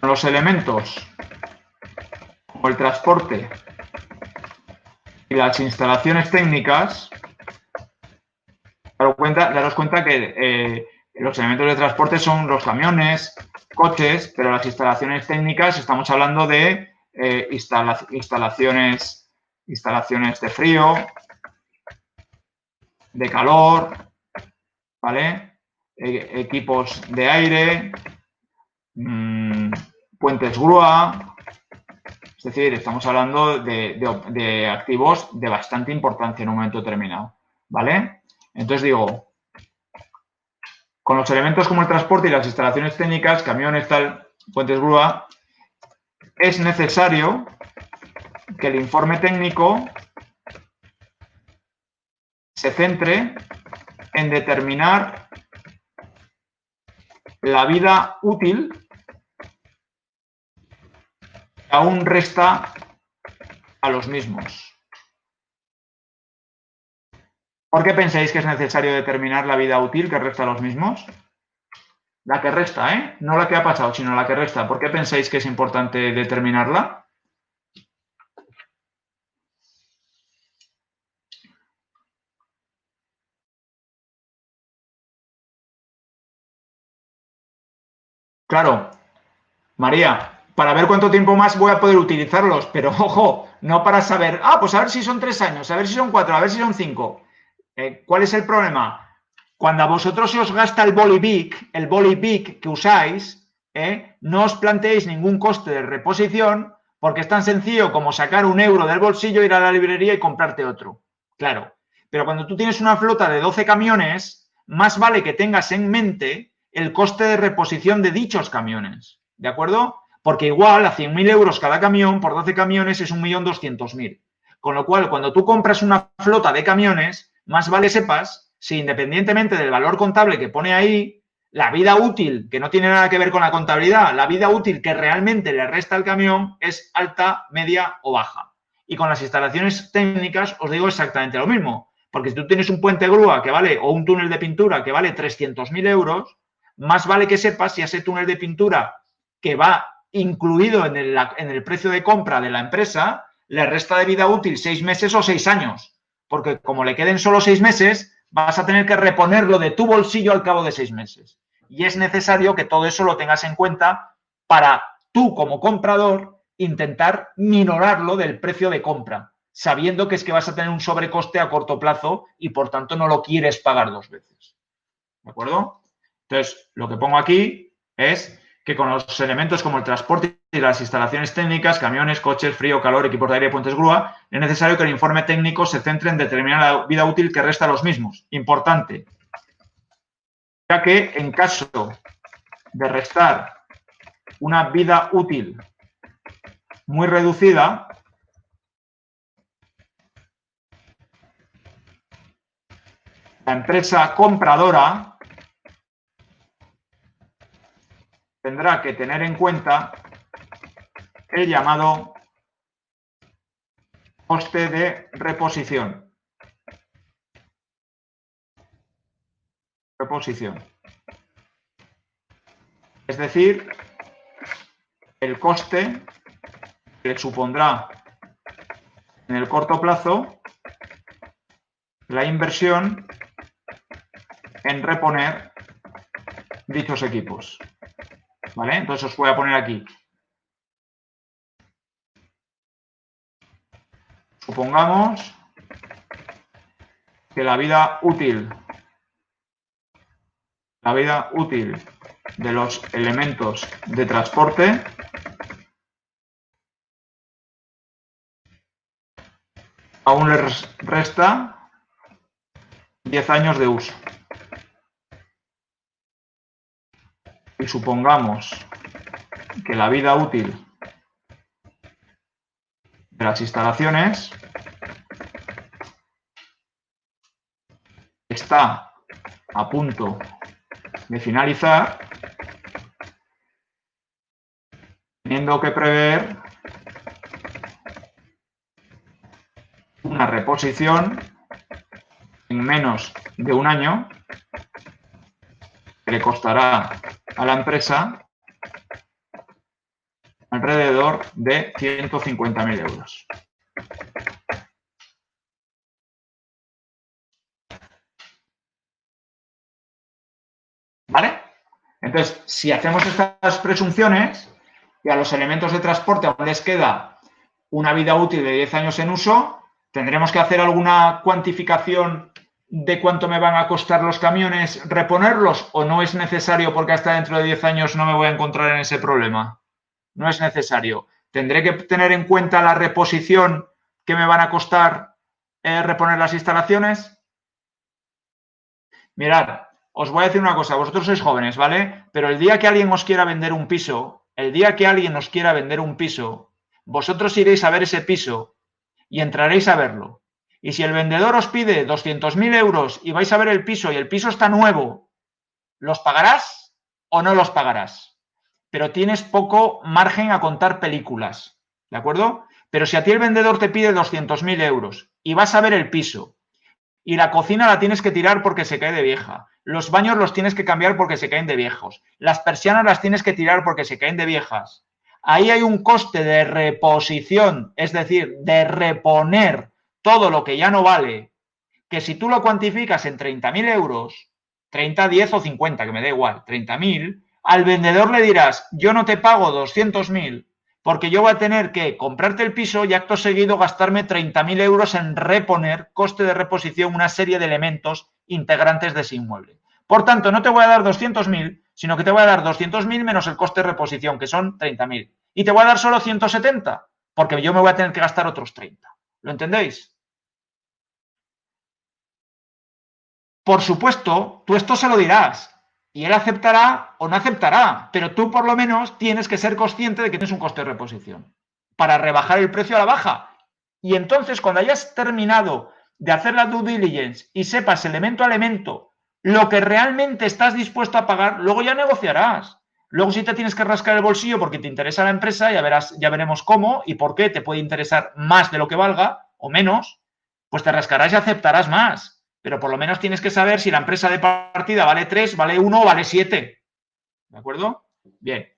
Los elementos como el transporte y las instalaciones técnicas, daros cuenta que los elementos de transporte son los camiones, coches, pero las instalaciones técnicas estamos hablando de instalaciones de frío, de calor, ¿vale? Equipos de aire, puentes grúa. Es decir, estamos hablando de activos de bastante importancia en un momento determinado, ¿vale? Entonces digo, con los elementos como el transporte y las instalaciones técnicas, camiones, tal, puentes grúa, es necesario que el informe técnico se centre en determinar la vida útil que aún resta a los mismos. ¿Por qué pensáis que es necesario determinar la vida útil que resta a los mismos? La que resta, ¿eh? No la que ha pasado, sino la que resta. ¿Por qué pensáis que es importante determinarla? Claro, María, para ver cuánto tiempo más voy a poder utilizarlos, pero ojo, no para saber, pues a ver si son 3 años, a ver si son 4, a ver si son 5. ¿Cuál es el problema? Cuando a vosotros se os gasta el boli Bic que usáis, no os planteéis ningún coste de reposición porque es tan sencillo como sacar €1 del bolsillo, ir a la librería y comprarte otro. Claro, pero cuando tú tienes una flota de 12 camiones, más vale que tengas en mente el coste de reposición de dichos camiones, ¿de acuerdo? Porque igual a 100.000 euros cada camión por 12 camiones es 1.200.000. Con lo cual, cuando tú compras una flota de camiones, más vale sepas si independientemente del valor contable que pone ahí, la vida útil, que no tiene nada que ver con la contabilidad, la vida útil que realmente le resta al camión es alta, media o baja. Y con las instalaciones técnicas os digo exactamente lo mismo, porque si tú tienes un puente grúa que vale, o un túnel de pintura que vale 300.000 euros, más vale que sepas si ese túnel de pintura que va incluido en el precio de compra de la empresa le resta de vida útil 6 meses o 6 años. Porque como le queden solo 6 meses, vas a tener que reponerlo de tu bolsillo al cabo de 6 meses. Y es necesario que todo eso lo tengas en cuenta para tú, como comprador, intentar minorarlo del precio de compra, sabiendo que es que vas a tener un sobrecoste a corto plazo y, por tanto, no lo quieres pagar 2 veces. ¿De acuerdo? Entonces, lo que pongo aquí es que con los elementos como el transporte y las instalaciones técnicas, camiones, coches, frío, calor, equipos de aire, puentes grúa, es necesario que el informe técnico se centre en determinar la vida útil que resta a los mismos. Importante, ya que en caso de restar una vida útil muy reducida, la empresa compradora tendrá que tener en cuenta el llamado coste de reposición. Es decir, el coste que supondrá en el corto plazo la inversión en reponer dichos equipos. ¿Vale? Entonces os voy a poner aquí. Supongamos que la vida útil de los elementos de transporte aún les resta 10 años de uso. Y supongamos que la vida útil de las instalaciones está a punto de finalizar, teniendo que prever una reposición en menos de un año que le costará a la empresa alrededor de 150.000 euros. ¿Vale? Entonces, si hacemos estas presunciones y a los elementos de transporte aún les queda una vida útil de 10 años en uso, ¿tendremos que hacer alguna cuantificación de cuánto me van a costar los camiones reponerlos o no es necesario porque hasta dentro de 10 años no me voy a encontrar en ese problema? No es necesario. ¿Tendré que tener en cuenta la reposición que me van a costar reponer las instalaciones? Mirad, os voy a decir una cosa, vosotros sois jóvenes, ¿vale? Pero el día que alguien os quiera vender un piso, vosotros iréis a ver ese piso y entraréis a verlo. Y si el vendedor os pide 200.000 euros y vais a ver el piso y el piso está nuevo, ¿los pagarás o no los pagarás? Pero tienes poco margen a contar películas, ¿de acuerdo? Pero si a ti el vendedor te pide 200.000 euros y vas a ver el piso y la cocina la tienes que tirar porque se cae de vieja, los baños los tienes que cambiar porque se caen de viejos, las persianas las tienes que tirar porque se caen de viejas, ahí hay un coste de reposición, es decir, de reponer todo lo que ya no vale, que si tú lo cuantificas en 30.000 euros, 30, 10 o 50, que me da igual, 30.000, al vendedor le dirás, yo no te pago 200.000 porque yo voy a tener que comprarte el piso y acto seguido gastarme 30.000 euros en reponer, coste de reposición, una serie de elementos integrantes de ese inmueble. Por tanto, no te voy a dar 200.000, sino que te voy a dar 200.000 menos el coste de reposición, que son 30.000. Y te voy a dar solo 170, porque yo me voy a tener que gastar otros 30. ¿Lo entendéis? Por supuesto, tú esto se lo dirás y él aceptará o no aceptará, pero tú por lo menos tienes que ser consciente de que tienes un coste de reposición para rebajar el precio a la baja. Y entonces, cuando hayas terminado de hacer la due diligence y sepas elemento a elemento lo que realmente estás dispuesto a pagar, luego ya negociarás. Luego si te tienes que rascar el bolsillo porque te interesa la empresa, ya veremos cómo y por qué te puede interesar más de lo que valga o menos, pues te rascarás y aceptarás más. Pero por lo menos tienes que saber si la empresa de partida vale 3, vale 1 o vale 7. ¿De acuerdo? Bien.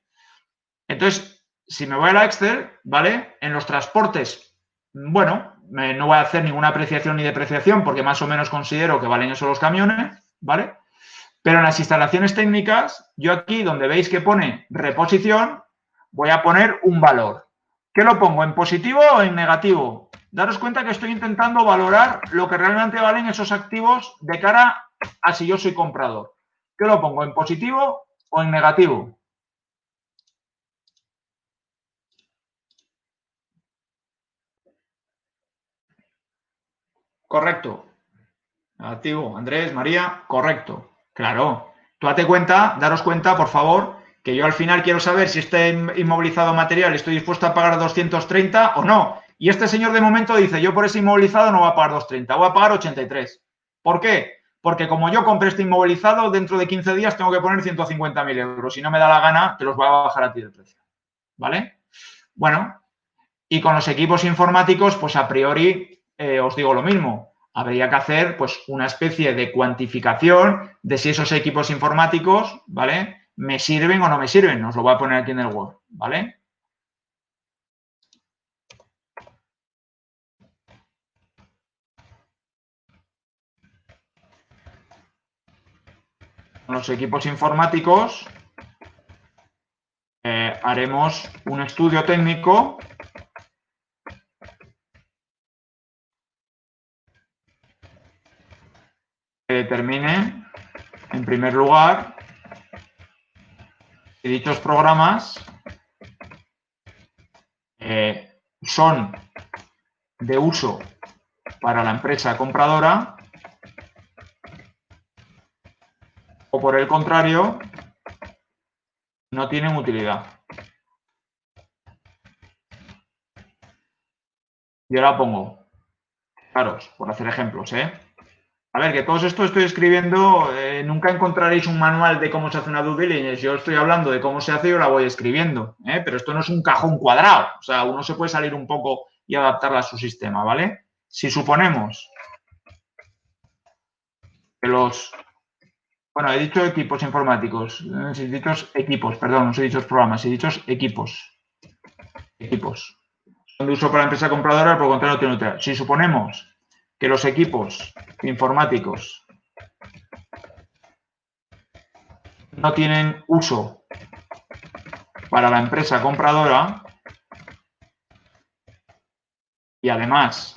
Entonces, si me voy a la Excel, ¿vale? En los transportes, bueno, no voy a hacer ninguna apreciación ni depreciación porque más o menos considero que valen eso los camiones, ¿vale? Pero en las instalaciones técnicas, yo aquí donde veis que pone reposición, voy a poner un valor. ¿Qué lo pongo? ¿En positivo o en negativo? Daros cuenta que estoy intentando valorar lo que realmente valen esos activos de cara a si yo soy comprador. ¿Qué lo pongo? ¿En positivo o en negativo? Correcto. Negativo. Andrés, María, correcto. Claro. Tú date cuenta, daros cuenta, por favor, que yo al final quiero saber si este inmovilizado material estoy dispuesto a pagar 230 o no. Y este señor de momento dice, yo por ese inmovilizado no voy a pagar 230, voy a pagar 83. ¿Por qué? Porque como yo compré este inmovilizado, dentro de 15 días tengo que poner 150.000 euros. Si no me da la gana, te los voy a bajar a ti de precio. ¿Vale? Bueno, y con los equipos informáticos, pues a priori os digo lo mismo. Habría que hacer pues una especie de cuantificación de si esos equipos informáticos, ¿vale?, me sirven o no me sirven. Os lo voy a poner aquí en el Word, ¿vale? Con los equipos informáticos haremos un estudio técnico que determine, en primer lugar, si dichos programas son de uso para la empresa compradora o, por el contrario, no tienen utilidad. Yo la pongo, fijaros, por hacer ejemplos, ¿eh? A ver, que todo esto estoy escribiendo, nunca encontraréis un manual de cómo se hace una due diligence. Yo estoy hablando de cómo se hace y yo la voy escribiendo, ¿eh? Pero esto no es un cajón cuadrado. O sea, uno se puede salir un poco y adaptarla a su sistema, ¿vale? Si suponemos que los... Bueno, he dicho equipos informáticos, he dicho equipos, perdón, no he dicho programas, he dicho equipos. Equipos. Son de uso para la empresa compradora, por lo contrario no tiene utilidad. Si suponemos que los equipos informáticos no tienen uso para la empresa compradora y además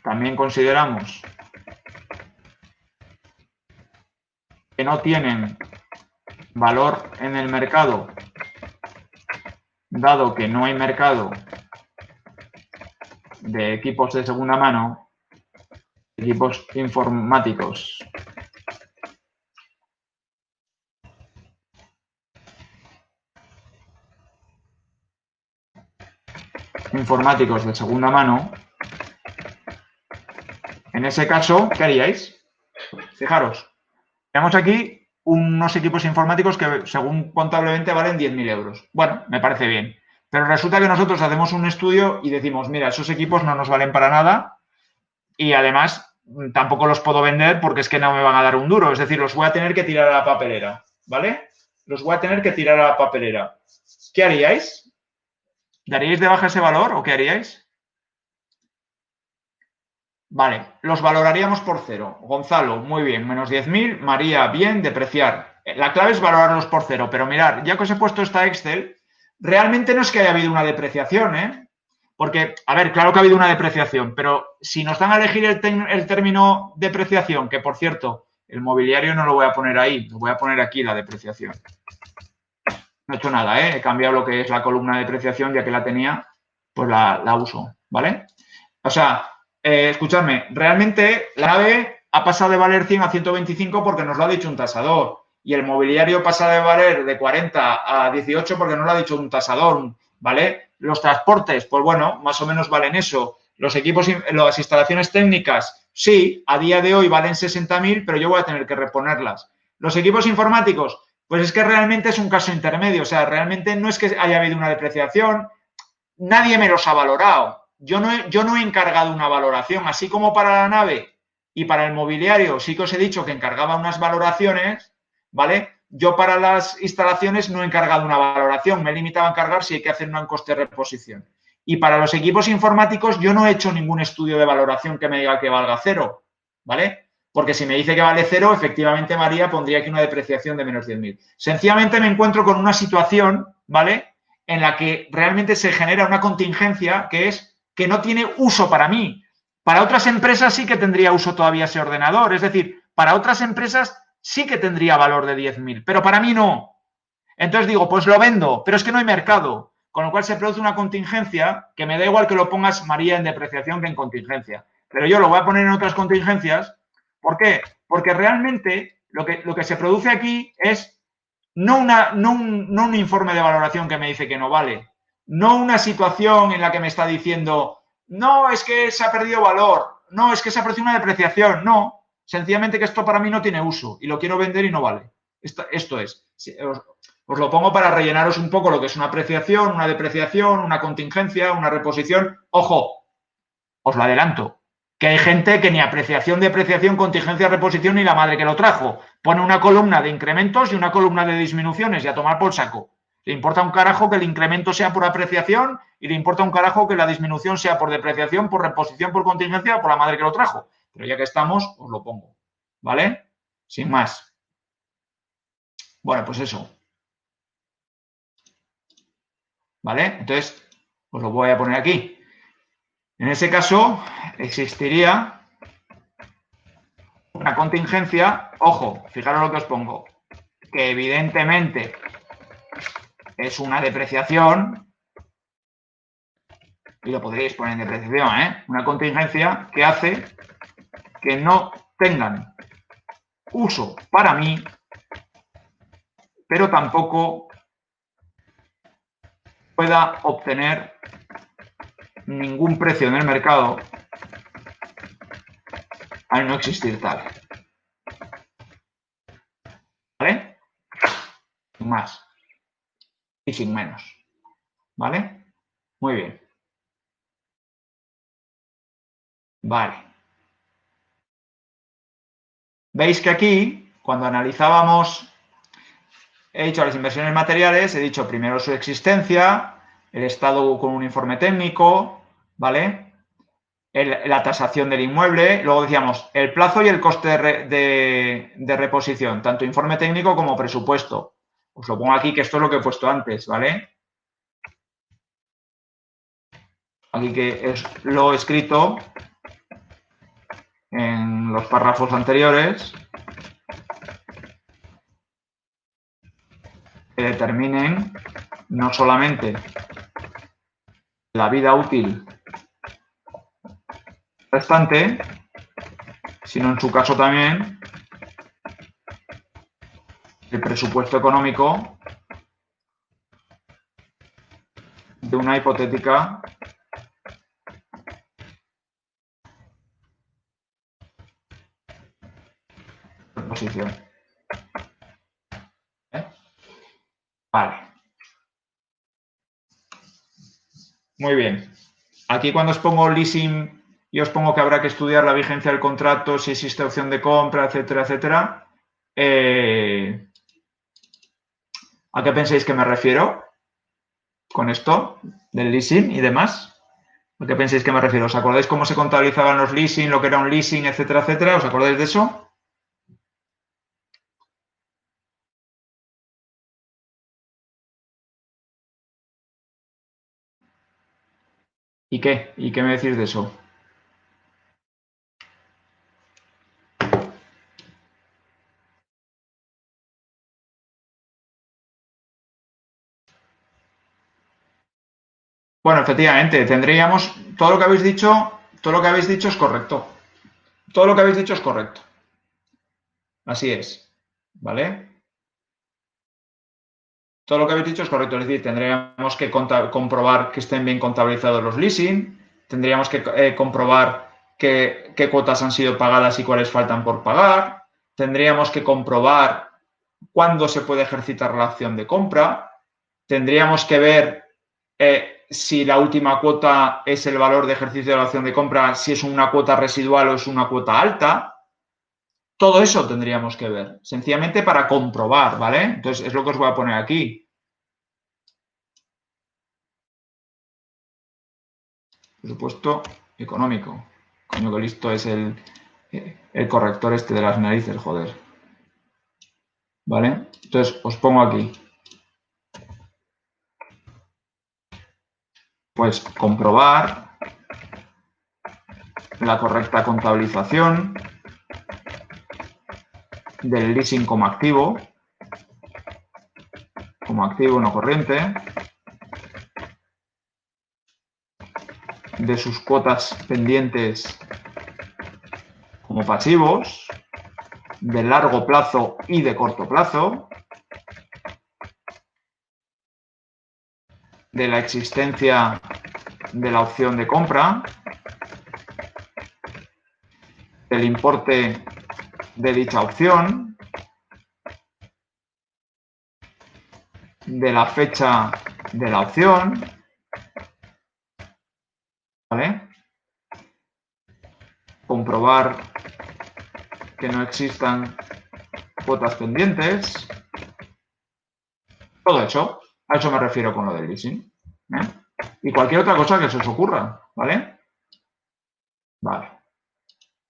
también consideramos que no tienen valor en el mercado, dado que no hay mercado de equipos de segunda mano, equipos informáticos de segunda mano, en ese caso, ¿qué haríais? Fijaros, tenemos aquí unos equipos informáticos que según contablemente valen 10.000 euros. Bueno, me parece bien. Pero resulta que nosotros hacemos un estudio y decimos, mira, esos equipos no nos valen para nada y además tampoco los puedo vender porque es que no me van a dar un duro. Es decir, los voy a tener que tirar a la papelera, ¿vale? Los voy a tener que tirar a la papelera. ¿Qué haríais? ¿Daríais de baja ese valor o qué haríais? Vale, los valoraríamos por cero. Gonzalo, muy bien, menos 10.000. María, bien, depreciar. La clave es valorarlos por cero, pero mirad, ya que os he puesto esta Excel, realmente no es que haya habido una depreciación, ¿eh? Porque, a ver, claro que ha habido una depreciación, pero si nos dan a elegir el término depreciación, que por cierto, el mobiliario no lo voy a poner ahí, lo voy a poner aquí la depreciación. No he hecho nada, ¿eh? He cambiado lo que es la columna de depreciación, ya que la tenía, pues la uso, ¿vale? O sea, escuchadme, realmente la nave ha pasado de valer 100 a 125 porque nos lo ha dicho un tasador y el mobiliario pasa de valer de 40 a 18 porque nos lo ha dicho un tasador, ¿vale? Los transportes, pues bueno, más o menos valen eso. Los equipos, las instalaciones técnicas, sí, a día de hoy valen 60.000, pero yo voy a tener que reponerlas. Los equipos informáticos, pues es que realmente es un caso intermedio, o sea, realmente no es que haya habido una depreciación, nadie me los ha valorado. Yo no he encargado una valoración, así como para la nave y para el mobiliario sí que os he dicho que encargaba unas valoraciones, ¿vale? Yo para las instalaciones no he encargado una valoración, me he limitado a encargar si hay que hacer un coste de reposición. Y para los equipos informáticos yo no he hecho ningún estudio de valoración que me diga que valga cero, ¿vale? Porque si me dice que vale cero, efectivamente, María, pondría aquí una depreciación de menos 10.000. Sencillamente me encuentro con una situación, ¿vale?, en la que realmente se genera una contingencia que es que no tiene uso para mí. Para otras empresas sí que tendría uso todavía ese ordenador. Es decir, para otras empresas sí que tendría valor de 10.000, pero para mí no. Entonces digo, pues lo vendo, pero es que no hay mercado. Con lo cual se produce una contingencia que me da igual que lo pongas, María, en depreciación que en contingencia. Pero yo lo voy a poner en otras contingencias. ¿Por qué? Porque realmente lo que se produce aquí es no un informe de valoración que me dice que no vale, no una situación en la que me está diciendo, no, es que se ha perdido valor, no, es que se ha producido una depreciación, no, sencillamente que esto para mí no tiene uso y lo quiero vender y no vale. Esto es. Os lo pongo para rellenaros un poco lo que es una apreciación, una depreciación, una contingencia, una reposición. Ojo, os lo adelanto, que hay gente que ni apreciación, depreciación, contingencia, reposición ni la madre que lo trajo. Pone una columna de incrementos y una columna de disminuciones y a tomar por saco. Le importa un carajo que el incremento sea por apreciación y le importa un carajo que la disminución sea por depreciación, por reposición, por contingencia o por la madre que lo trajo. Pero ya que estamos, os lo pongo. ¿Vale? Sin más. Bueno, pues eso. ¿Vale? Entonces, os lo voy a poner aquí. En ese caso, existiría una contingencia, ojo, fijaros lo que os pongo, que evidentemente es una depreciación, y lo podríais poner en depreciación, ¿eh? Una contingencia que hace que no tengan uso para mí, pero tampoco pueda obtener ningún precio en el mercado al no existir tal. ¿Vale? Sin más y sin menos. ¿Vale? Muy bien. Vale. Veis que aquí, cuando analizábamos, he dicho las inversiones materiales, he dicho primero su existencia, el estado con un informe técnico, ¿vale? La tasación del inmueble, luego decíamos el plazo y el coste de reposición, tanto informe técnico como presupuesto. Os lo pongo aquí, que esto es lo que he puesto antes, ¿vale? Aquí que lo he escrito en los párrafos anteriores, que determinen no solamente la vida útil restante, sino en su caso también el presupuesto económico de una hipotética reposición. Vale. Muy bien. Aquí cuando os pongo leasing y os pongo que habrá que estudiar la vigencia del contrato, si existe opción de compra, etcétera, etcétera. ¿A qué pensáis que me refiero con esto del leasing y demás? ¿A qué pensáis que me refiero? ¿Os acordáis cómo se contabilizaban los leasing, lo que era un leasing, etcétera, etcétera? ¿Os acordáis de eso? ¿Y qué? ¿Y qué me decís de eso? Bueno, efectivamente, tendríamos todo lo que habéis dicho es correcto. Todo lo que habéis dicho es correcto. Así es, ¿vale? Todo lo que habéis dicho es correcto, es decir, tendríamos que comprobar que estén bien contabilizados los leasing, tendríamos que comprobar qué cuotas han sido pagadas y cuáles faltan por pagar, tendríamos que comprobar cuándo se puede ejercitar la opción de compra, tendríamos que ver si la última cuota es el valor de ejercicio de la opción de compra, si es una cuota residual o es una cuota alta. Todo eso tendríamos que ver, sencillamente para comprobar, ¿vale? Entonces, es lo que os voy a poner aquí. Presupuesto económico. Coño, que listo es el corrector este de las narices, joder. ¿Vale? Entonces, os pongo aquí. Pues comprobar la correcta contabilización del leasing como activo no corriente, de sus cuotas pendientes como pasivos, de largo plazo y de corto plazo, de la existencia de la opción de compra, del importe de dicha opción, de la fecha de la opción, ¿vale? Comprobar que no existan cuotas pendientes. Todo eso. A eso me refiero con lo del leasing. Y cualquier otra cosa que se os ocurra, ¿vale? Vale.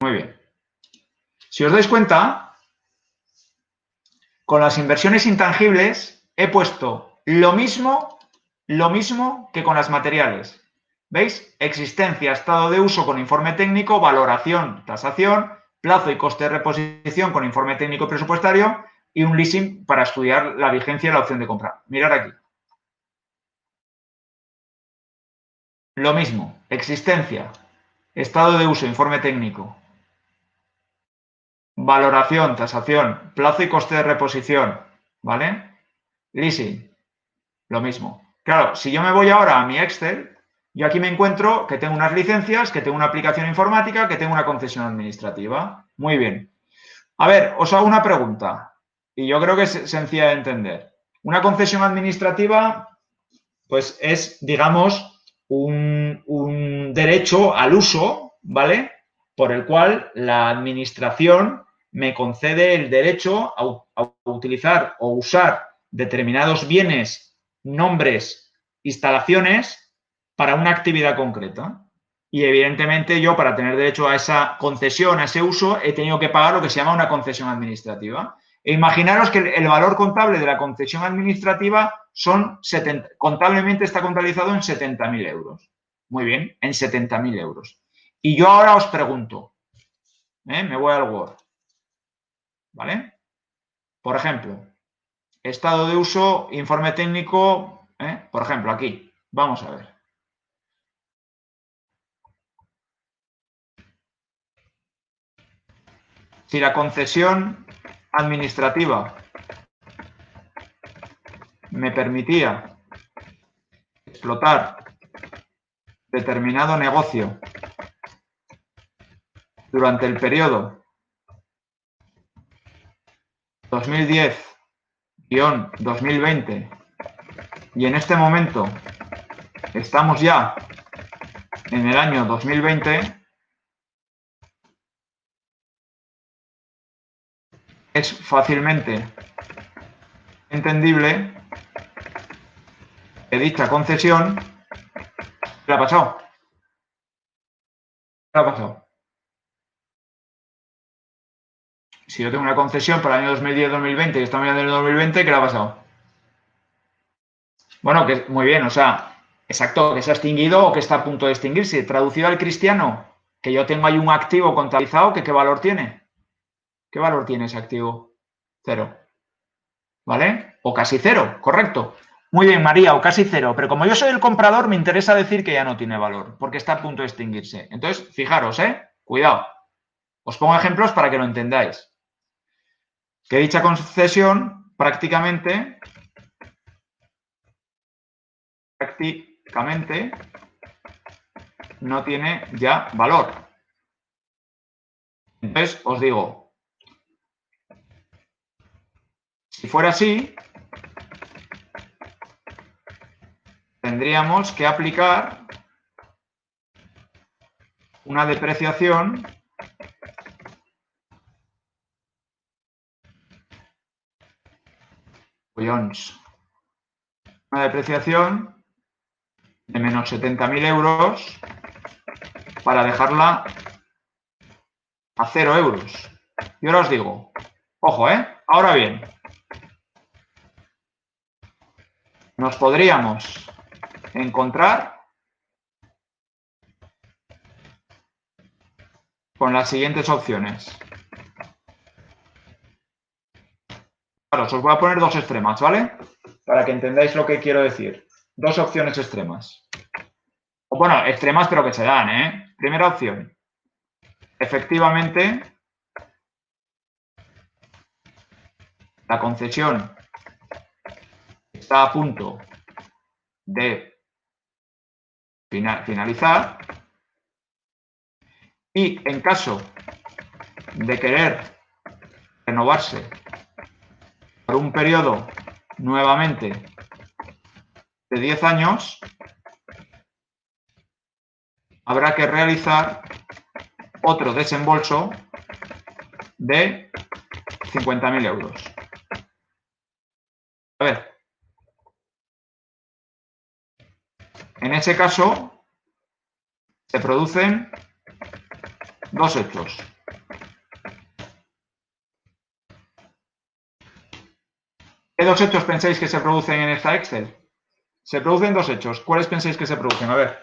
Muy bien. Si os dais cuenta, con las inversiones intangibles he puesto lo mismo que con las materiales. ¿Veis? Existencia, estado de uso con informe técnico, valoración, tasación, plazo y coste de reposición con informe técnico presupuestario y un leasing para estudiar la vigencia de la opción de compra. Mirad aquí. Lo mismo, existencia, estado de uso, informe técnico, valoración, tasación, plazo y coste de reposición, ¿vale? Leasing, lo mismo. Claro, si yo me voy ahora a mi Excel, yo aquí me encuentro que tengo unas licencias, que tengo una aplicación informática, que tengo una concesión administrativa. Muy bien. A ver, os hago una pregunta, y yo creo que es sencilla de entender. Una concesión administrativa, pues es, digamos, un derecho al uso, ¿vale? Por el cual la administración me concede el derecho a utilizar o usar determinados bienes, nombres, instalaciones para una actividad concreta. Y evidentemente yo, para tener derecho a esa concesión, a ese uso, he tenido que pagar lo que se llama una concesión administrativa. E imaginaros que el valor contable de la concesión administrativa contablemente está contabilizado en 70.000 euros. Muy bien, en 70.000 euros. Y yo ahora os pregunto, me voy al Word, ¿vale? Por ejemplo, estado de uso, informe técnico, por ejemplo, aquí, vamos a ver. Si la concesión administrativa me permitía explotar determinado negocio durante el periodo 2010-2020 y en este momento estamos ya en el año 2020, es fácilmente entendible que dicha concesión, ¿qué le ha pasado? ¿Qué le ha pasado? Si yo tengo una concesión para el año 2010-2020 y estamos ya en el 2020, ¿qué le ha pasado? Bueno, que muy bien, o sea, exacto, que se ha extinguido o que está a punto de extinguirse. Traducido al cristiano, que yo tengo ahí un activo contabilizado, que ¿qué valor tiene? ¿Qué valor tiene ese activo? Cero. ¿Vale? O casi cero, correcto. Muy bien, María, o casi cero. Pero como yo soy el comprador, me interesa decir que ya no tiene valor, porque está a punto de extinguirse. Entonces, fijaros, cuidado. Os pongo ejemplos para que lo entendáis. Que dicha concesión prácticamente no tiene ya valor. Entonces, os digo, si fuera así, tendríamos que aplicar una depreciación de menos 70.000 euros para dejarla a 0 euros. Y ahora os digo, ojo, ahora bien, nos podríamos encontrar con las siguientes opciones. Claro, os voy a poner dos extremas, ¿vale? Para que entendáis lo que quiero decir. Dos opciones extremas. O bueno, extremas pero que se dan, Primera opción. Efectivamente, la concesión está a punto de finalizar. Y en caso de querer renovarse por un periodo nuevamente de 10 años, habrá que realizar otro desembolso de 50.000 euros. A ver, en ese caso se producen dos hechos. ¿Qué dos hechos pensáis que se producen en esta Excel? Se producen dos hechos. ¿Cuáles pensáis que se producen? A ver.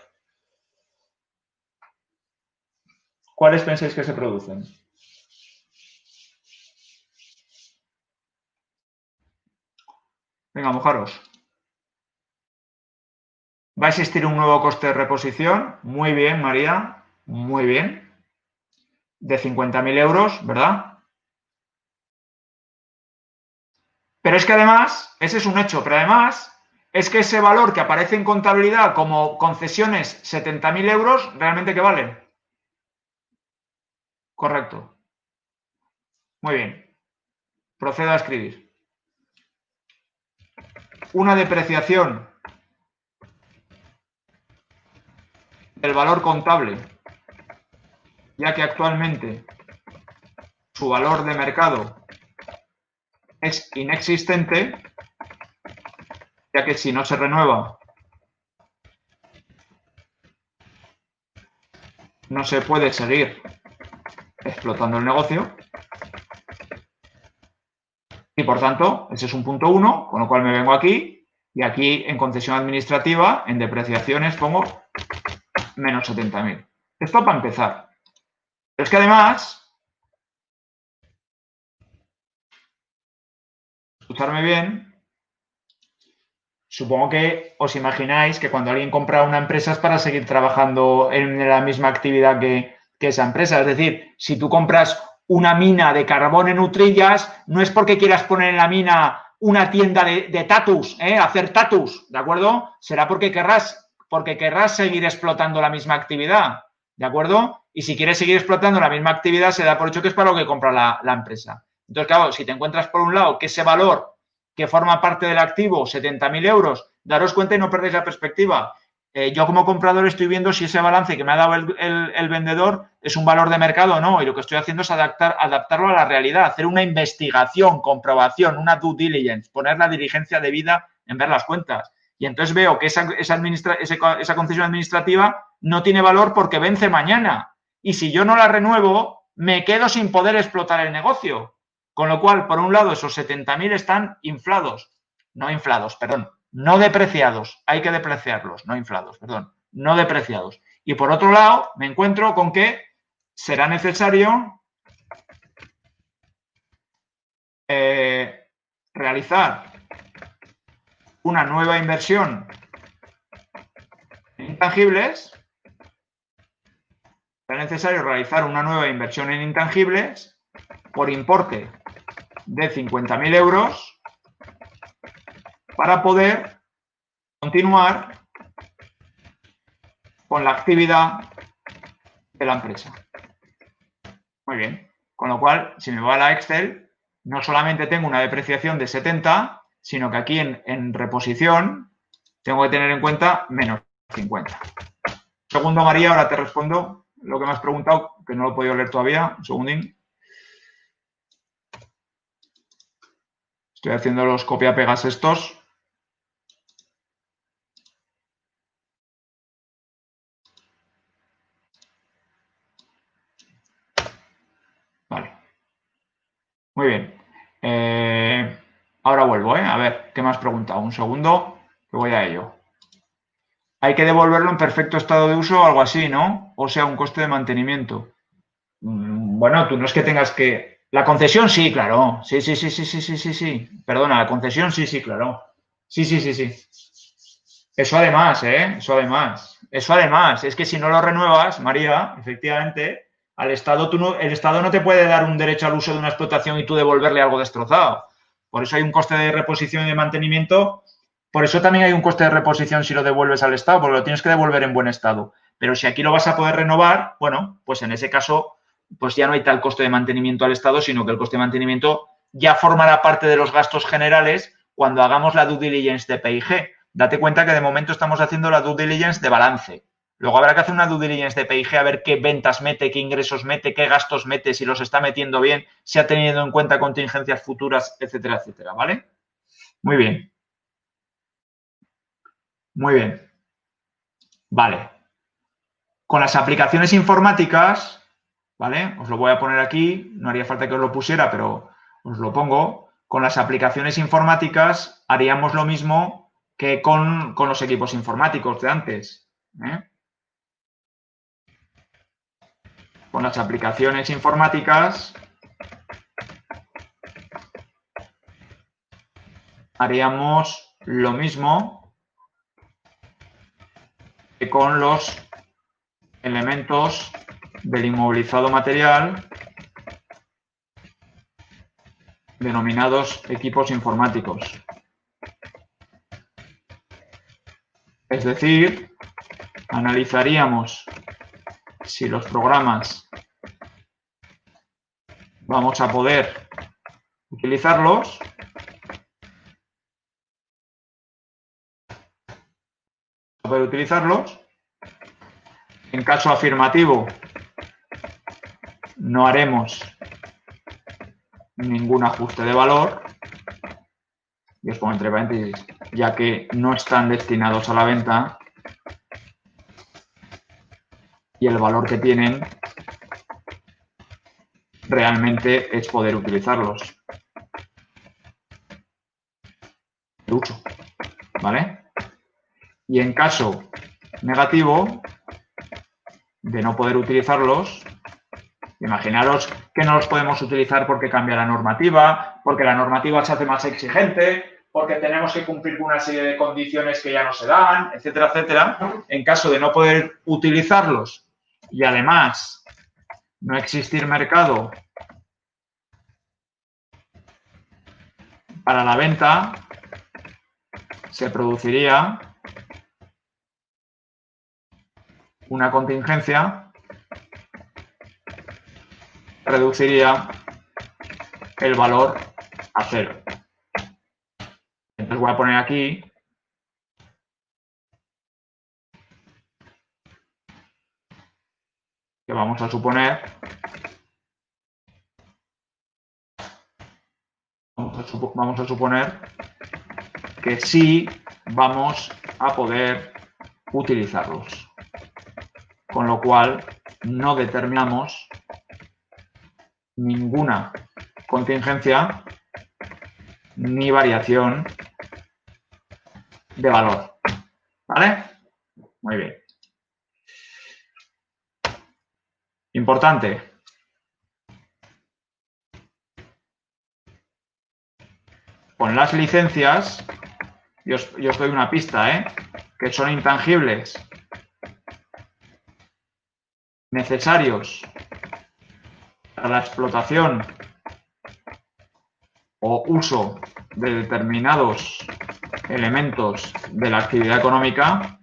¿Cuáles pensáis que se producen? Venga, mojaros. ¿Va a existir un nuevo coste de reposición? Muy bien, María. Muy bien. De 50.000 euros, ¿verdad? Pero es que además, ese es un hecho, pero además es que ese valor que aparece en contabilidad como concesiones 70.000 euros, ¿realmente qué vale? Correcto. Muy bien. Procedo a escribir. Una depreciación del valor contable, ya que actualmente su valor de mercado es inexistente, ya que si no se renueva no se puede seguir explotando el negocio. Y por tanto, ese es un punto 1, con lo cual me vengo aquí y aquí en concesión administrativa, en depreciaciones, pongo menos 70.000. Esto para empezar. Pero es que además, escucharme bien, supongo que os imagináis que cuando alguien compra una empresa es para seguir trabajando en la misma actividad que esa empresa. Es decir, si tú compras una mina de carbón en Utrillas, no es porque quieras poner en la mina una tienda de tatus, hacer tatus, ¿de acuerdo? Será porque querrás seguir explotando la misma actividad, ¿de acuerdo? Y si quieres seguir explotando la misma actividad, se da por hecho que es para lo que compra la empresa. Entonces, claro, si te encuentras por un lado que ese valor que forma parte del activo, 70.000 euros, daros cuenta y no perdéis la perspectiva. Yo como comprador estoy viendo si ese balance que me ha dado el vendedor es un valor de mercado o no, y lo que estoy haciendo es adaptarlo a la realidad, hacer una investigación, comprobación, una due diligence, poner la diligencia debida en ver las cuentas. Y entonces veo que esa concesión administrativa no tiene valor porque vence mañana. Y si yo no la renuevo, me quedo sin poder explotar el negocio. Con lo cual, por un lado, esos 70.000 están inflados. No depreciados. Hay que depreciarlos, no inflados, perdón. No depreciados. Y por otro lado, me encuentro con que será necesario realizar una nueva inversión en intangibles. Será necesario realizar una nueva inversión en intangibles por importe de 50.000 euros para poder continuar con la actividad de la empresa. Muy bien. Con lo cual, si me voy a la Excel, no solamente tengo una depreciación de 70, sino que aquí en reposición tengo que tener en cuenta menos 50. Segundo, María, ahora te respondo lo que me has preguntado, que no lo he podido leer todavía. Un segundín. Estoy haciendo los copia-pegas estos. Vale. Muy bien. Ahora vuelvo, A ver, ¿qué me has preguntado? Un segundo, que voy a ello. Hay que devolverlo en perfecto estado de uso o algo así, ¿no? O sea, un coste de mantenimiento. Bueno, tú no es que tengas que... La concesión sí, claro. Sí. Perdona, la concesión sí, claro. Sí. Eso además, Eso además. Es que si no lo renuevas, María, efectivamente, al Estado, el Estado no te puede dar un derecho al uso de una explotación y tú devolverle algo destrozado. Por eso hay un coste de reposición y de mantenimiento Por eso también hay un coste de reposición si lo devuelves al Estado, porque lo tienes que devolver en buen estado. Pero si aquí lo vas a poder renovar, bueno, pues en ese caso, pues ya no hay tal coste de mantenimiento al Estado, sino que el coste de mantenimiento ya formará parte de los gastos generales cuando hagamos la due diligence de P&G. Date cuenta que de momento estamos haciendo la due diligence de balance. Luego habrá que hacer una due diligence de P&G a ver qué ventas mete, qué ingresos mete, qué gastos mete, si los está metiendo bien, si ha tenido en cuenta contingencias futuras, etcétera, etcétera, ¿vale? Muy bien. Muy bien. Vale. Con las aplicaciones informáticas, ¿vale? Os lo voy a poner aquí, no haría falta que os lo pusiera, pero os lo pongo. Con las aplicaciones informáticas haríamos lo mismo que con los equipos informáticos de antes. Con las aplicaciones informáticas haríamos lo mismo que con los elementos del inmovilizado material denominados equipos informáticos. Es decir, analizaríamos si los programas vamos a poder utilizarlos En caso afirmativo, no haremos ningún ajuste de valor, y os pongo entre paréntesis, ya que no están destinados a la venta y el valor que tienen realmente es poder utilizarlos. Uso, ¿vale? Y en caso negativo de no poder utilizarlos, imaginaros que no los podemos utilizar porque cambia la normativa, porque la normativa se hace más exigente, porque tenemos que cumplir con una serie de condiciones que ya no se dan, etcétera, etcétera. En caso de no poder utilizarlos y además no existir mercado para la venta, se produciría una contingencia, reduciría el valor a 0. Entonces voy a poner aquí que vamos a suponer que sí vamos a poder utilizarlos. Con lo cual no determinamos ninguna contingencia ni variación de valor. ¿Vale? Muy bien. Importante. Con las licencias, yo os doy una pista, que son intangibles necesarios para la explotación o uso de determinados elementos de la actividad económica.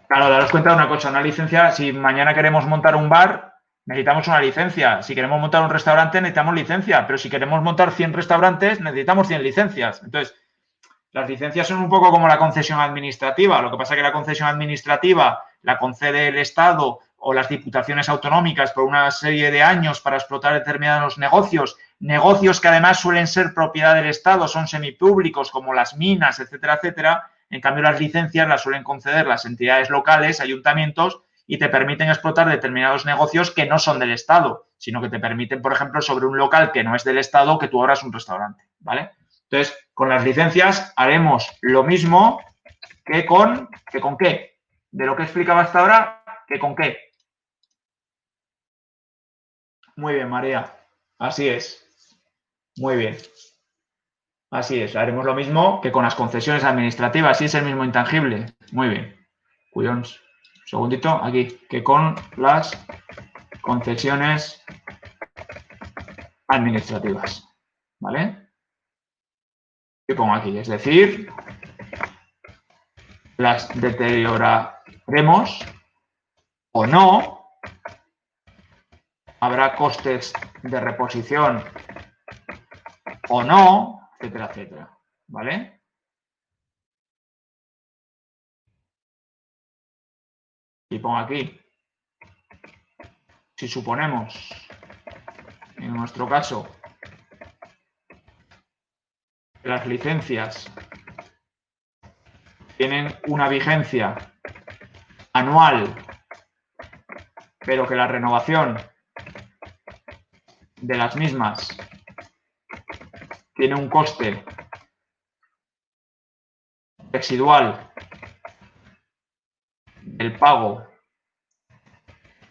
Claro, daros cuenta de una cosa, una licencia, si mañana queremos montar un bar, necesitamos una licencia. Si queremos montar un restaurante, necesitamos licencia. Pero si queremos montar 100 restaurantes, necesitamos 100 licencias. Entonces, las licencias son un poco como la concesión administrativa. Lo que pasa es que la concesión administrativa la concede el Estado o las diputaciones autonómicas por una serie de años para explotar determinados negocios que además suelen ser propiedad del Estado, son semipúblicos como las minas, etcétera, etcétera. En cambio, las licencias las suelen conceder las entidades locales, ayuntamientos, y te permiten explotar determinados negocios que no son del Estado, sino que te permiten, por ejemplo, sobre un local que no es del Estado, que tú abras un restaurante, ¿vale? Entonces, con las licencias haremos lo mismo que con qué. De lo que explicaba hasta ahora, que con qué. Muy bien, María. Así es. Muy bien. Así es. Haremos lo mismo que con las concesiones administrativas. Sí, es el mismo intangible. Muy bien. Cuyons. Un segundito. Aquí. Que con las concesiones administrativas. ¿Vale? Y pongo aquí, es decir, las deterioraremos o no, habrá costes de reposición o no, etcétera, etcétera, ¿vale? Y pongo aquí, si suponemos, en nuestro caso, que las licencias tienen una vigencia anual, pero que la renovación de las mismas tiene un coste residual del pago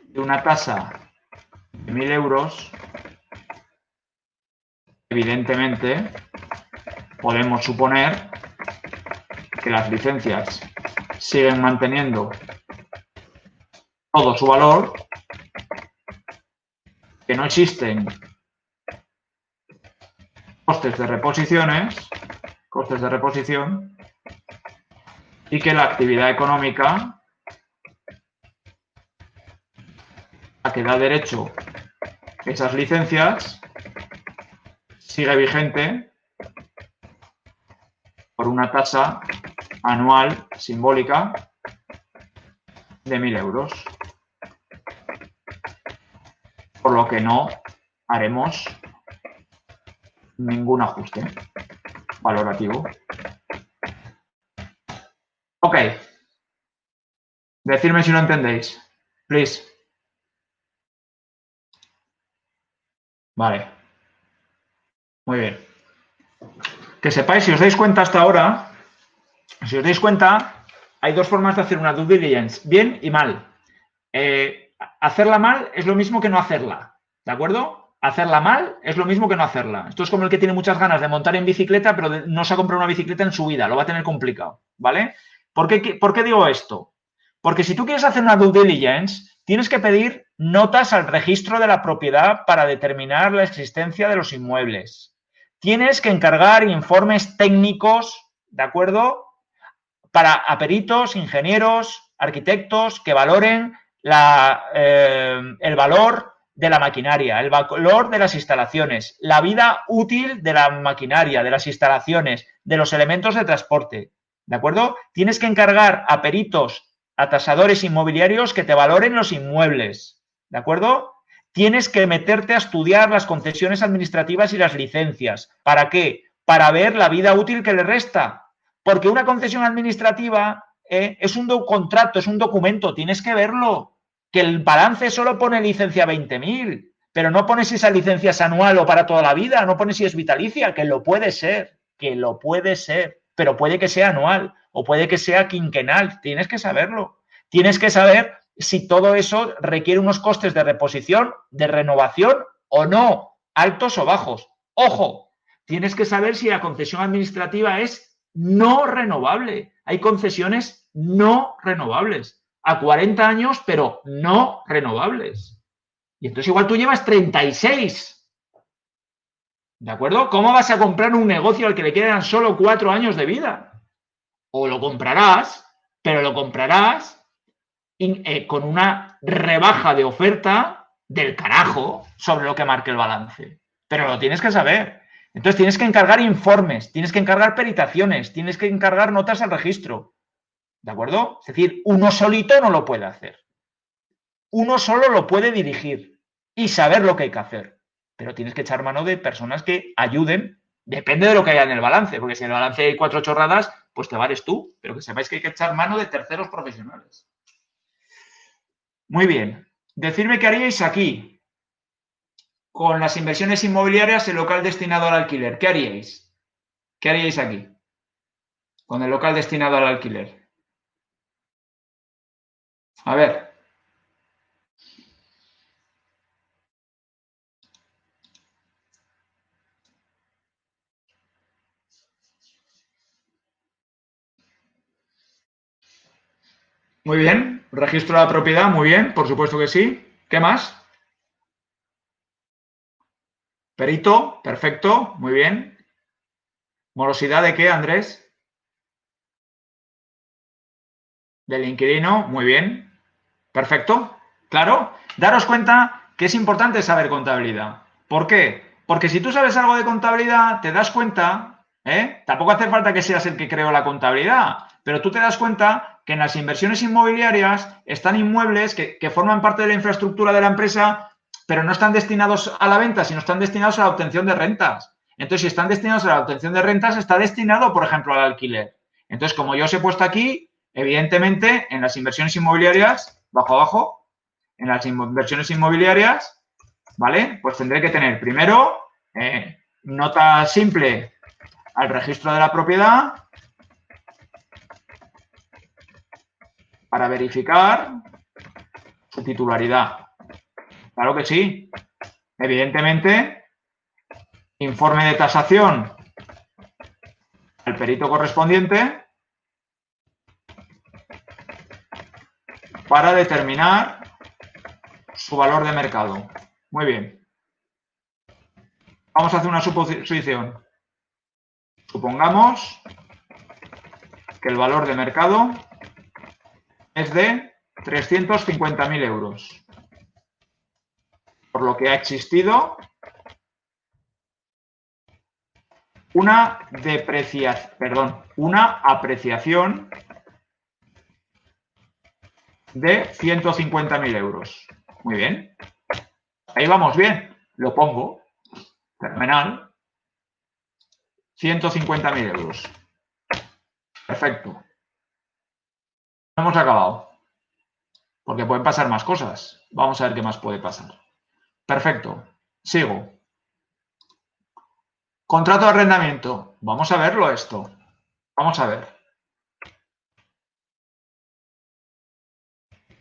de una tasa de 1.000 euros, evidentemente podemos suponer que las licencias siguen manteniendo todo su valor, que no existen costes de reposición y que la actividad económica a que da derecho esas licencias sigue vigente por una tasa anual simbólica de 1.000 euros, por lo que no haremos ningún ajuste valorativo. Ok. Decidme si lo entendéis. Please. Vale. Muy bien. Que sepáis, si os dais cuenta hasta ahora, si os dais cuenta, hay dos formas de hacer una due diligence, bien y mal. Hacerla mal es lo mismo que no hacerla, ¿de acuerdo? Hacerla mal es lo mismo que no hacerla. Esto es como el que tiene muchas ganas de montar en bicicleta, pero no se ha comprado una bicicleta en su vida, lo va a tener complicado, ¿vale? ¿Por qué digo esto? Porque si tú quieres hacer una due diligence, tienes que pedir notas al registro de la propiedad para determinar la existencia de los inmuebles. Tienes que encargar informes técnicos, ¿de acuerdo? A peritos, ingenieros, arquitectos que valoren el valor de la maquinaria, el valor de las instalaciones, la vida útil de la maquinaria, de las instalaciones, de los elementos de transporte, ¿de acuerdo? Tienes que encargar a peritos, a tasadores inmobiliarios que te valoren los inmuebles, ¿de acuerdo? Tienes que meterte a estudiar las concesiones administrativas y las licencias. ¿Para qué? Para ver la vida útil que le resta. Porque una concesión administrativa es un contrato, es un documento, tienes que verlo. Que el balance solo pone licencia 20.000, pero no pone si esa licencia es anual o para toda la vida, no pone si es vitalicia, que lo puede ser, pero puede que sea anual o puede que sea quinquenal, tienes que saberlo. Tienes que saber si todo eso requiere unos costes de reposición, de renovación o no, altos o bajos. Ojo, tienes que saber si la concesión administrativa es no renovable. Hay concesiones no renovables a 40 años, pero no renovables. Y entonces igual tú llevas 36. ¿De acuerdo? ¿Cómo vas a comprar un negocio al que le quedan solo 4 años de vida? O lo comprarás, pero lo comprarás con una rebaja de oferta del carajo sobre lo que marque el balance. Pero lo tienes que saber. Entonces tienes que encargar informes, tienes que encargar peritaciones, tienes que encargar notas al registro. ¿De acuerdo? Es decir, uno solito no lo puede hacer. Uno solo lo puede dirigir y saber lo que hay que hacer. Pero tienes que echar mano de personas que ayuden. Depende de lo que haya en el balance, porque si en el balance hay 4 chorradas, pues te vales tú. Pero que sepáis que hay que echar mano de terceros profesionales. Muy bien. Decidme qué haríais aquí con las inversiones inmobiliarias, el local destinado al alquiler. ¿Qué haríais? ¿Qué haríais aquí con el local destinado al alquiler? A ver. Muy bien. Registro de la propiedad, muy bien, por supuesto que sí. ¿Qué más? Perito, perfecto, muy bien. ¿Morosidad de qué, Andrés? Del inquilino, muy bien. Perfecto, claro. Daros cuenta que es importante saber contabilidad. ¿Por qué? Porque si tú sabes algo de contabilidad, te das cuenta, tampoco hace falta que seas el que creó la contabilidad, pero tú te das cuenta que en las inversiones inmobiliarias están inmuebles que forman parte de la infraestructura de la empresa, pero no están destinados a la venta, sino están destinados a la obtención de rentas. Entonces, si están destinados a la obtención de rentas, está destinado, por ejemplo, al alquiler. Entonces, como yo os he puesto aquí, evidentemente, en las inversiones inmobiliarias, bajo abajo, en las inversiones inmobiliarias, ¿vale? Pues tendré que tener primero nota simple al registro de la propiedad para verificar su titularidad. Claro que sí. Evidentemente, informe de tasación al perito correspondiente para determinar su valor de mercado. Muy bien. Vamos a hacer una suposición. Supongamos que el valor de mercado es de 350.000 euros, por lo que ha existido una apreciación de 150.000 euros. Muy bien. Ahí vamos bien. Lo pongo. Fenomenal. 150.000 euros. Perfecto. Hemos acabado. Porque pueden pasar más cosas. Vamos a ver qué más puede pasar. Perfecto. Sigo. Contrato de arrendamiento. Vamos a verlo esto. Vamos a ver.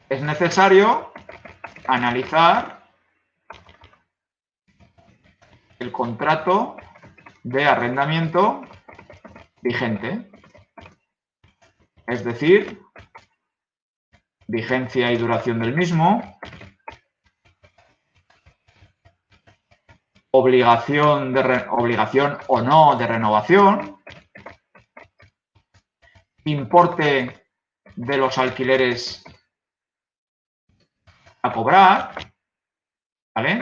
Es necesario analizar el contrato de arrendamiento vigente. Es decir, vigencia y duración del mismo, obligación o no de renovación, importe de los alquileres a cobrar, ¿vale?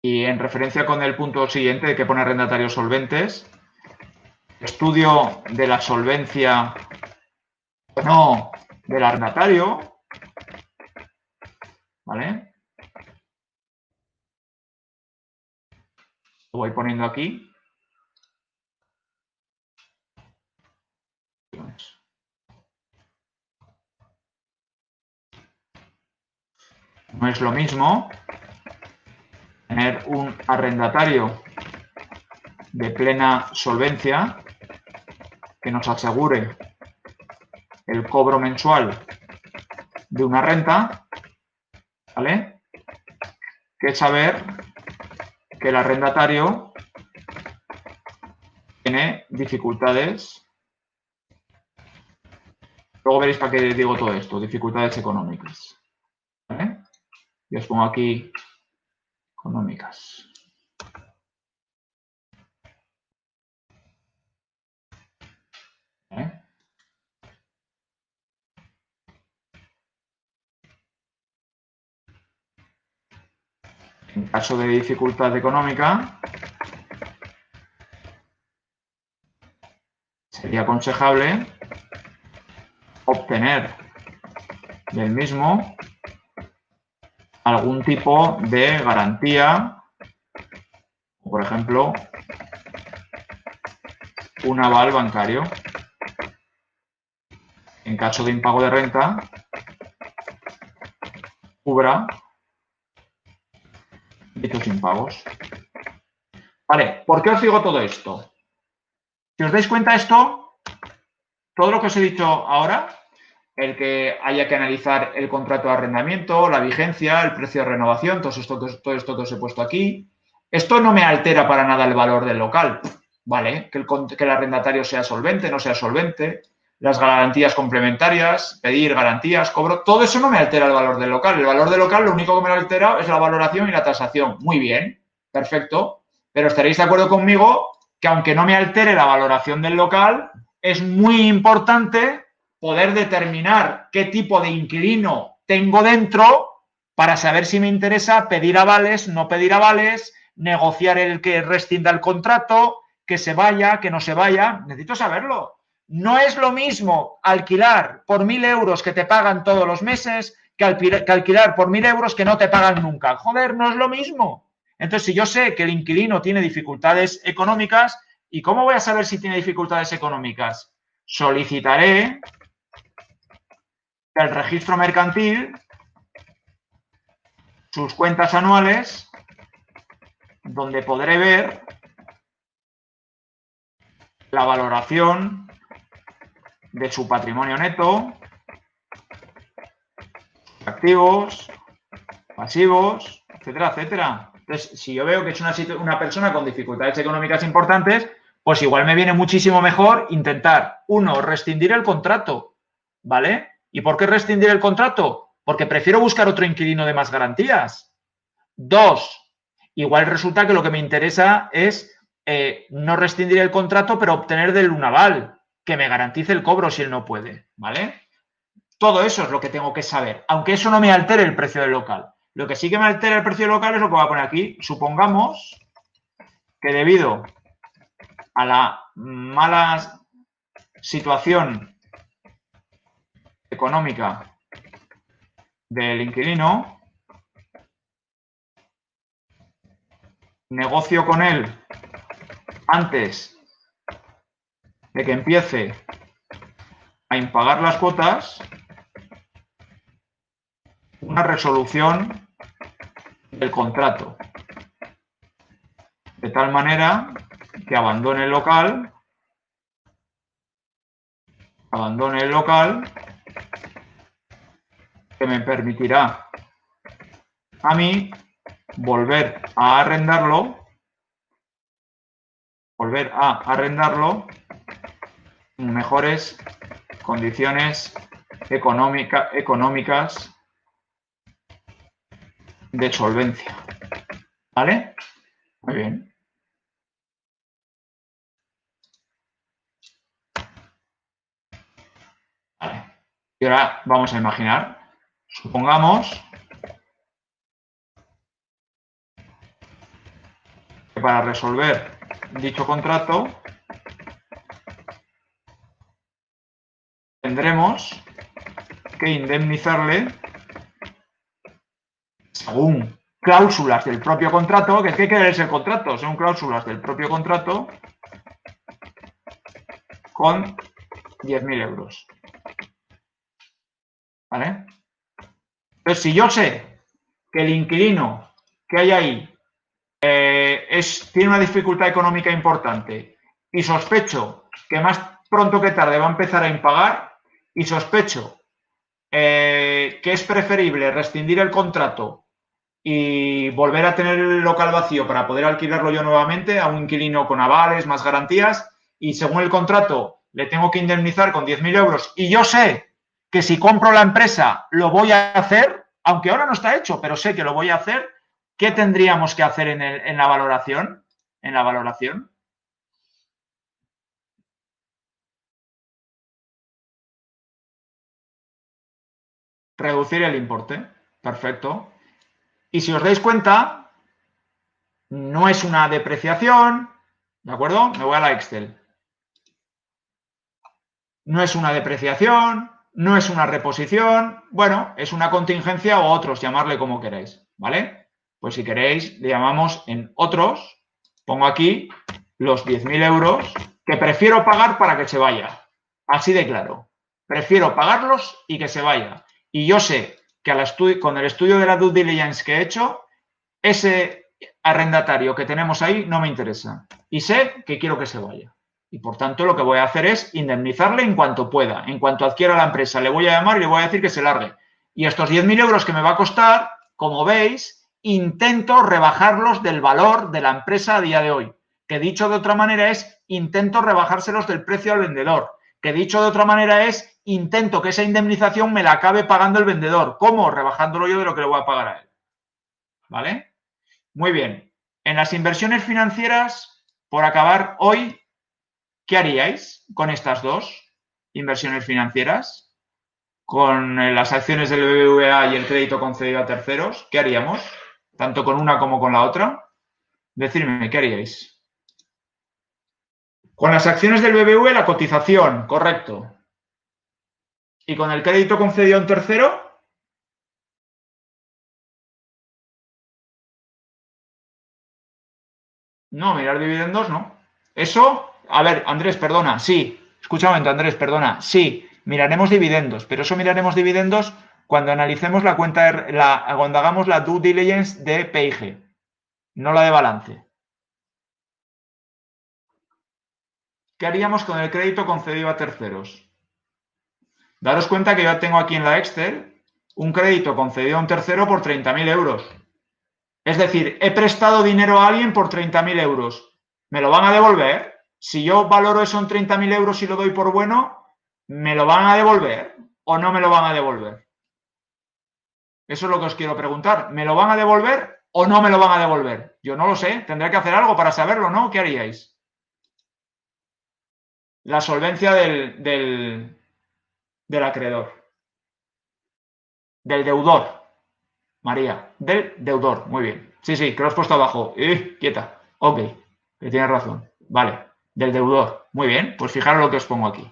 Y en referencia con el punto siguiente que pone arrendatarios solventes, estudio de la solvencia o no del arrendatario, ¿vale? Lo voy poniendo aquí. No es lo mismo tener un arrendatario de plena solvencia que nos asegure el cobro mensual de una renta, ¿vale? Que saber que el arrendatario tiene dificultades. Luego veréis para qué digo todo esto, dificultades económicas, ¿vale? Y os pongo aquí económicas. ¿Eh? En caso de dificultad económica, sería aconsejable obtener del mismo algún tipo de garantía, por ejemplo, un aval bancario. En caso de impago de renta, cubra dichos impagos. Vale, ¿por qué os digo todo esto? Si os dais cuenta, esto, todo lo que os he dicho ahora, el que haya que analizar el contrato de arrendamiento, la vigencia, el precio de renovación, todo esto que os he puesto aquí, esto no me altera para nada el valor del local, ¿vale? Que el arrendatario sea solvente, no sea solvente, las garantías complementarias, pedir garantías, cobro, todo eso no me altera el valor del local. El valor del local lo único que me altera es la valoración y la tasación. Muy bien, perfecto, pero estaréis de acuerdo conmigo que aunque no me altere la valoración del local, es muy importante poder determinar qué tipo de inquilino tengo dentro para saber si me interesa pedir avales, no pedir avales, negociar el que rescinda el contrato, que se vaya, que no se vaya. Necesito saberlo. No es lo mismo alquilar por 1.000 euros que te pagan todos los meses que alquilar por 1.000 euros que no te pagan nunca. Joder, no es lo mismo. Entonces, si yo sé que el inquilino tiene dificultades económicas, ¿y cómo voy a saber si tiene dificultades económicas? Solicitaré del registro mercantil sus cuentas anuales, donde podré ver la valoración de su patrimonio neto, activos, pasivos, etcétera, etcétera. Entonces, si yo veo que es una persona con dificultades económicas importantes, pues igual me viene muchísimo mejor intentar, uno, rescindir el contrato, ¿vale? ¿Y por qué rescindir el contrato? Porque prefiero buscar otro inquilino de más garantías. Dos, igual resulta que lo que me interesa es no rescindir el contrato, pero obtener del un aval, que me garantice el cobro si él no puede, ¿vale? Todo eso es lo que tengo que saber, aunque eso no me altere el precio del local. Lo que sí que me altera el precio del local es lo que voy a poner aquí. Supongamos que debido a la mala situación económica del inquilino, negocio con él antes de que empiece a impagar las cuotas una resolución del contrato, de tal manera que abandone el local, que me permitirá a mí volver a arrendarlo en mejores condiciones económicas de solvencia. ¿Vale? Muy bien. Vale. Y ahora vamos a imaginar, supongamos que para resolver dicho contrato tendremos que indemnizarle según cláusulas del propio contrato, que es que hay que leerse el contrato, son cláusulas del propio contrato, con 10.000 euros. ¿Vale? Entonces, si yo sé que el inquilino que hay ahí tiene una dificultad económica importante y sospecho que más pronto que tarde va a empezar a impagar y sospecho que es preferible rescindir el contrato y volver a tener el local vacío para poder alquilarlo yo nuevamente a un inquilino con avales, más garantías, y según el contrato le tengo que indemnizar con 10.000 euros y yo sé que si compro la empresa lo voy a hacer, aunque ahora no está hecho, pero sé que lo voy a hacer, ¿qué tendríamos que hacer en la valoración? En la valoración. Reducir el importe. Perfecto. Y si os dais cuenta, no es una depreciación, ¿de acuerdo? Me voy a la Excel. No es una depreciación, no es una reposición, bueno, es una contingencia o otros, llamarle como queráis, ¿vale? Pues si queréis, le llamamos en otros, pongo aquí los 10.000 euros que prefiero pagar para que se vaya. Así de claro. Prefiero pagarlos y que se vaya. Y yo sé que con el estudio de la due diligence que he hecho, ese arrendatario que tenemos ahí no me interesa. Y sé que quiero que se vaya. Y por tanto lo que voy a hacer es indemnizarle en cuanto pueda. En cuanto adquiera la empresa le voy a llamar y le voy a decir que se largue. Y estos 10.000 euros que me va a costar, como veis, intento rebajarlos del valor de la empresa a día de hoy. Que dicho de otra manera es, intento rebajárselos del precio al vendedor. Que dicho de otra manera es, intento que esa indemnización me la acabe pagando el vendedor. ¿Cómo? Rebajándolo yo de lo que le voy a pagar a él. ¿Vale? Muy bien. En las inversiones financieras por acabar hoy, ¿qué haríais con estas dos inversiones financieras? Con las acciones del BBVA y el crédito concedido a terceros, ¿qué haríamos? Tanto con una como con la otra. Decidme, ¿qué haríais? Con las acciones del BBVA la cotización, correcto. ¿Y con el crédito concedido a un tercero? No, mirar dividendos no. Eso, a ver, Andrés, perdona, sí. Escucha un momento, Andrés, perdona. Sí, miraremos dividendos, pero eso miraremos dividendos cuando analicemos la cuenta, cuando hagamos la due diligence de P&G, no la de balance. ¿Qué haríamos con el crédito concedido a terceros? Daros cuenta que yo tengo aquí en la Excel un crédito concedido a un tercero por 30.000 euros. Es decir, he prestado dinero a alguien por 30.000 euros. ¿Me lo van a devolver? Si yo valoro eso en 30.000 euros y lo doy por bueno, ¿me lo van a devolver o no me lo van a devolver? Eso es lo que os quiero preguntar. ¿Me lo van a devolver o no me lo van a devolver? Yo no lo sé. Tendré que hacer algo para saberlo, ¿no? ¿Qué haríais? La solvencia del acreedor. Del deudor. María. Del deudor. Muy bien. Sí, sí, que lo has puesto abajo. Quieta. Ok. Que tienes razón. Vale. Del deudor. Muy bien. Pues fijaros lo que os pongo aquí.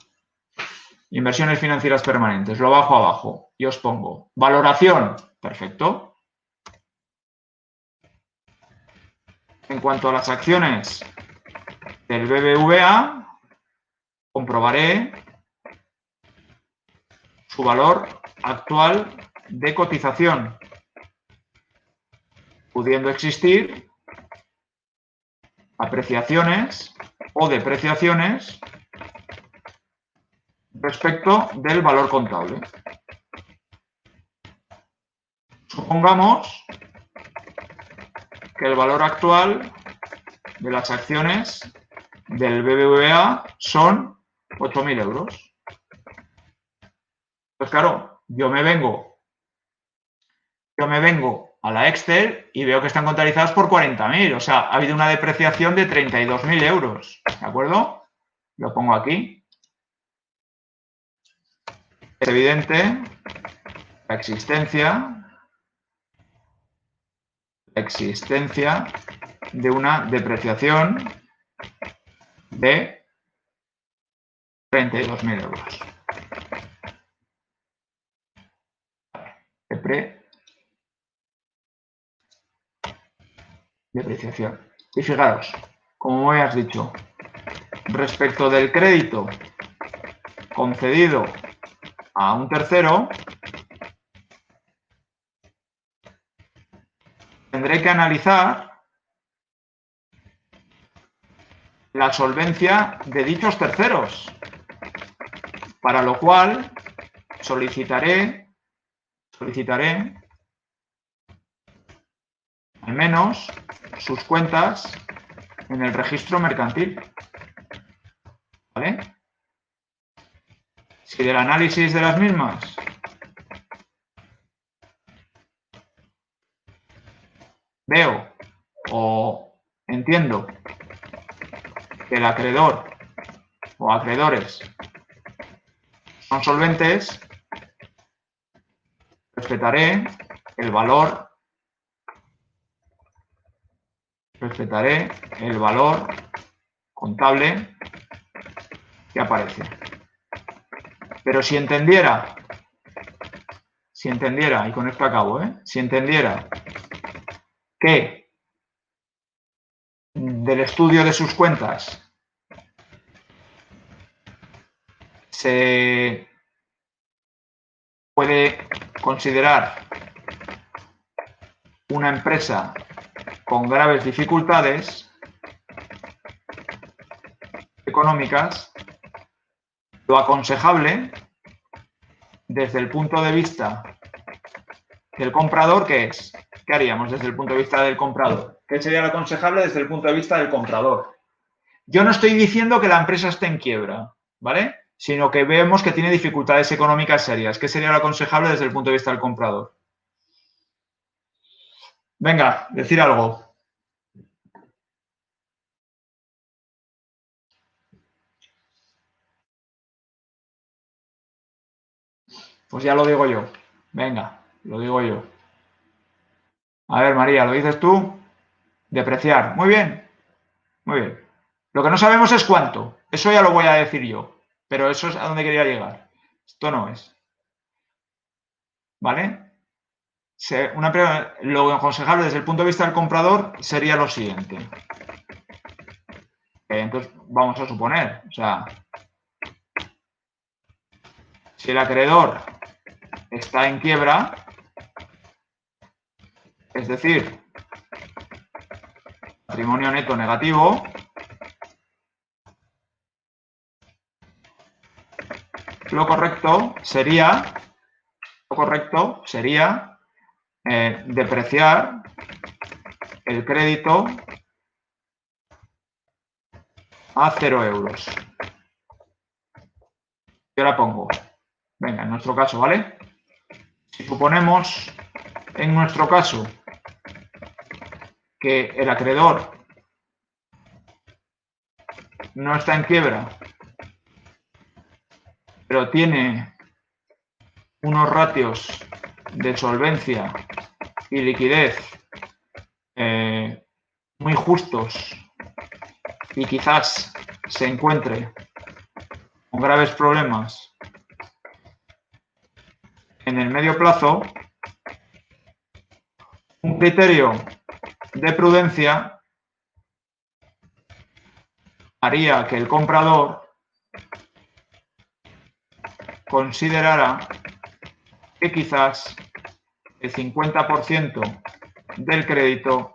Inversiones financieras permanentes. Lo bajo abajo. Y os pongo. Valoración. Perfecto. En cuanto a las acciones del BBVA, comprobaré su valor actual de cotización, pudiendo existir apreciaciones o depreciaciones respecto del valor contable. Supongamos que el valor actual de las acciones del BBVA son 8.000 euros. Pues claro, yo me vengo a la Excel y veo que están contabilizadas por 40.000. O sea, ha habido una depreciación de 32.000 euros. ¿De acuerdo? Lo pongo aquí. Es evidente la existencia de una depreciación de 32.000 euros. Depreciación. Y fijaros, como me has dicho, respecto del crédito concedido a un tercero, tendré que analizar la solvencia de dichos terceros, para lo cual solicitaré al menos sus cuentas en el registro mercantil. ¿Vale? Si del análisis de las mismas veo o entiendo que el acreedor o acreedores son solventes, respetaré el valor contable que aparece. Pero si entendiera, y con esto acabo, si entendiera que del estudio de sus cuentas se puede considerar una empresa con graves dificultades económicas, lo aconsejable desde el punto de vista del comprador, ¿qué es? ¿Qué haríamos desde el punto de vista del comprador? ¿Qué sería lo aconsejable desde el punto de vista del comprador? Yo no estoy diciendo que la empresa esté en quiebra, ¿vale? Sino que vemos que tiene dificultades económicas serias. ¿Qué sería lo aconsejable desde el punto de vista del comprador? Venga, decir algo. Pues ya lo digo yo. Venga, lo digo yo. A ver, María, ¿lo dices tú? Depreciar. Muy bien. Muy bien. Lo que no sabemos es cuánto. Eso ya lo voy a decir yo. Pero eso es a donde quería llegar. Esto no es. ¿Vale? Lo aconsejable desde el punto de vista del comprador sería lo siguiente. Entonces, vamos a suponer, o sea, si el acreedor está en quiebra, es decir, patrimonio neto negativo, lo correcto sería depreciar el crédito a 0 euros. Yo la pongo. Venga, en nuestro caso, ¿vale? Si suponemos, en nuestro caso, que el acreedor no está en quiebra, pero tiene unos ratios de solvencia y liquidez muy justos y quizás se encuentre con graves problemas en el medio plazo, un criterio de prudencia haría que el comprador considerara que quizás el 50% del crédito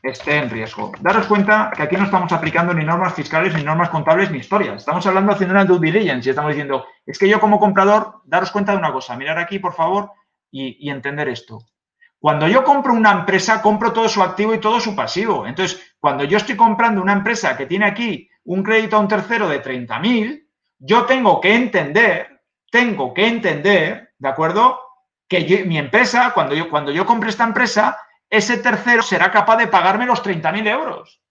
esté en riesgo. Daros cuenta que aquí no estamos aplicando ni normas fiscales, ni normas contables, ni historias. Estamos hablando haciendo una due diligence y estamos diciendo, es que yo como comprador, daros cuenta de una cosa, mirar aquí, por favor, y entender esto. Cuando yo compro una empresa, compro todo su activo y todo su pasivo. Entonces, cuando yo estoy comprando una empresa que tiene aquí un crédito a un tercero de 30.000, yo tengo que entender, ¿de acuerdo? Que mi empresa, cuando yo compre esta empresa, ese tercero será capaz de pagarme los 30.000 euros.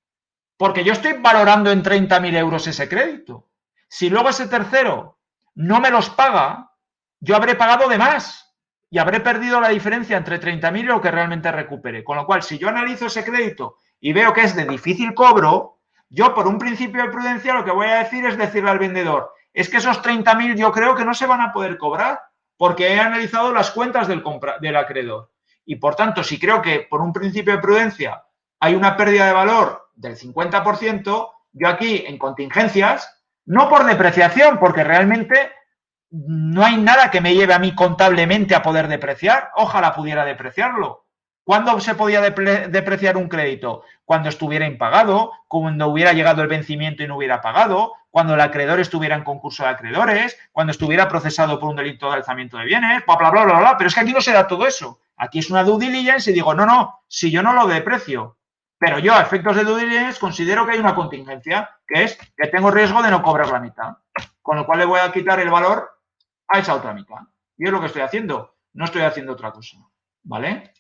Porque yo estoy valorando en 30.000 euros ese crédito. Si luego ese tercero no me los paga, yo habré pagado de más y habré perdido la diferencia entre 30.000 y lo que realmente recupere. Con lo cual, si yo analizo ese crédito y veo que es de difícil cobro, yo por un principio de prudencia lo que voy a decir es decirle al vendedor, es que esos 30.000 yo creo que no se van a poder cobrar porque he analizado las cuentas del acreedor. Y por tanto, si creo que por un principio de prudencia hay una pérdida de valor del 50%, yo aquí en contingencias, no por depreciación, porque realmente no hay nada que me lleve a mí contablemente a poder depreciar, ojalá pudiera depreciarlo. ¿Cuándo se podía depreciar un crédito? Cuando estuviera impagado, cuando hubiera llegado el vencimiento y no hubiera pagado, cuando el acreedor estuviera en concurso de acreedores, cuando estuviera procesado por un delito de alzamiento de bienes, bla, bla, bla, bla, bla. Pero es que aquí no se da todo eso. Aquí es una due diligence y digo, no, si yo no lo deprecio, pero yo a efectos de due diligence considero que hay una contingencia, que es que tengo riesgo de no cobrar la mitad. Con lo cual le voy a quitar el valor a esa otra mitad. Y es lo que estoy haciendo. No estoy haciendo otra cosa. ¿Vale?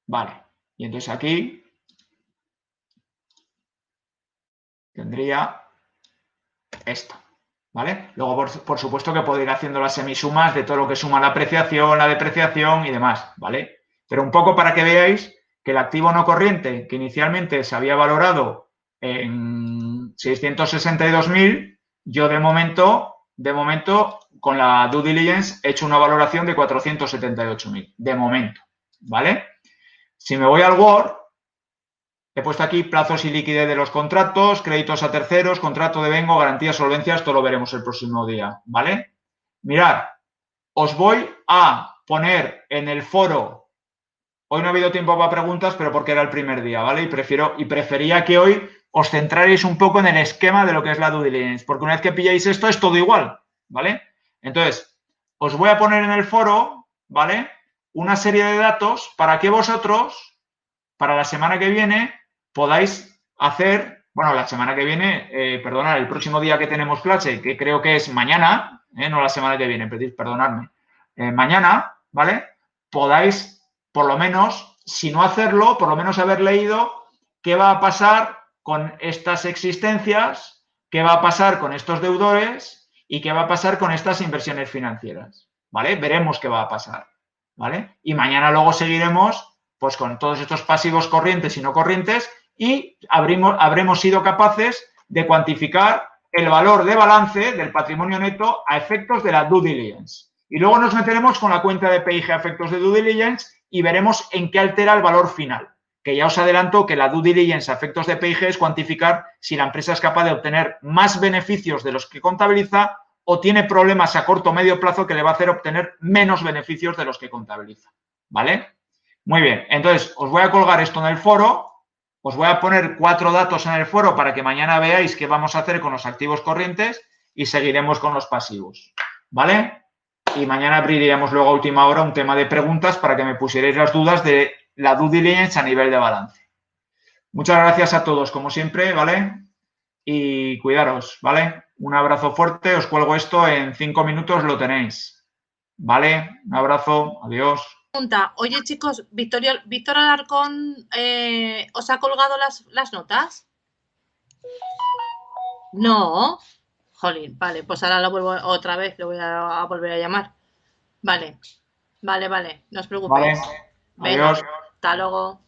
Vale. Y entonces aquí tendría esto. ¿Vale? Luego, por supuesto que puedo ir haciendo las semisumas de todo lo que suma la apreciación, la depreciación y demás. ¿Vale? Pero un poco para que veáis que el activo no corriente, que inicialmente se había valorado en 662.000, yo de momento, con la due diligence, he hecho una valoración de 478.000. De momento. ¿Vale? Si me voy al Word, he puesto aquí plazos y liquidez de los contratos, créditos a terceros, contrato de vengo, garantías, solvencias, esto lo veremos el próximo día, ¿vale? Mirad, os voy a poner en el foro, hoy no ha habido tiempo para preguntas, pero porque era el primer día, ¿vale? Y prefería que hoy os centrarais un poco en el esquema de lo que es la due diligence, porque una vez que pilláis esto es todo igual, ¿vale? Entonces, os voy a poner en el foro, ¿vale? Una serie de datos para que vosotros, para la semana que viene, podáis hacer, bueno, la semana que viene, perdonad, el próximo día que tenemos clase, que creo que es mañana, no la semana que viene, perdonadme, mañana, ¿vale? Podáis, por lo menos, si no hacerlo, por lo menos haber leído qué va a pasar con estas existencias, qué va a pasar con estos deudores y qué va a pasar con estas inversiones financieras, ¿vale? Veremos qué va a pasar, ¿vale? Y mañana luego seguiremos pues con todos estos pasivos corrientes y no corrientes y habremos sido capaces de cuantificar el valor de balance del patrimonio neto a efectos de la due diligence. Y luego nos meteremos con la cuenta de PIG a efectos de due diligence y veremos en qué altera el valor final. Que ya os adelanto que la due diligence a efectos de PIG es cuantificar si la empresa es capaz de obtener más beneficios de los que contabiliza o tiene problemas a corto o medio plazo que le va a hacer obtener menos beneficios de los que contabiliza. ¿Vale? Muy bien, entonces os voy a colgar esto en el foro, os voy a poner 4 datos en el foro para que mañana veáis qué vamos a hacer con los activos corrientes y seguiremos con los pasivos. ¿Vale? Y mañana abriremos luego a última hora un tema de preguntas para que me pusierais las dudas de la due diligence a nivel de balance. Muchas gracias a todos, como siempre, ¿vale? Y cuidaros, ¿vale? Un abrazo fuerte, os cuelgo esto, en 5 minutos lo tenéis. ¿Vale? Un abrazo, adiós. Oye, chicos, Víctor Alarcón, ¿os ha colgado las notas? No. Jolín, vale, pues ahora lo vuelvo otra vez, lo voy a volver a llamar. Vale, vale, no os preocupéis. ¿Vale? Venga, Adiós. hasta luego.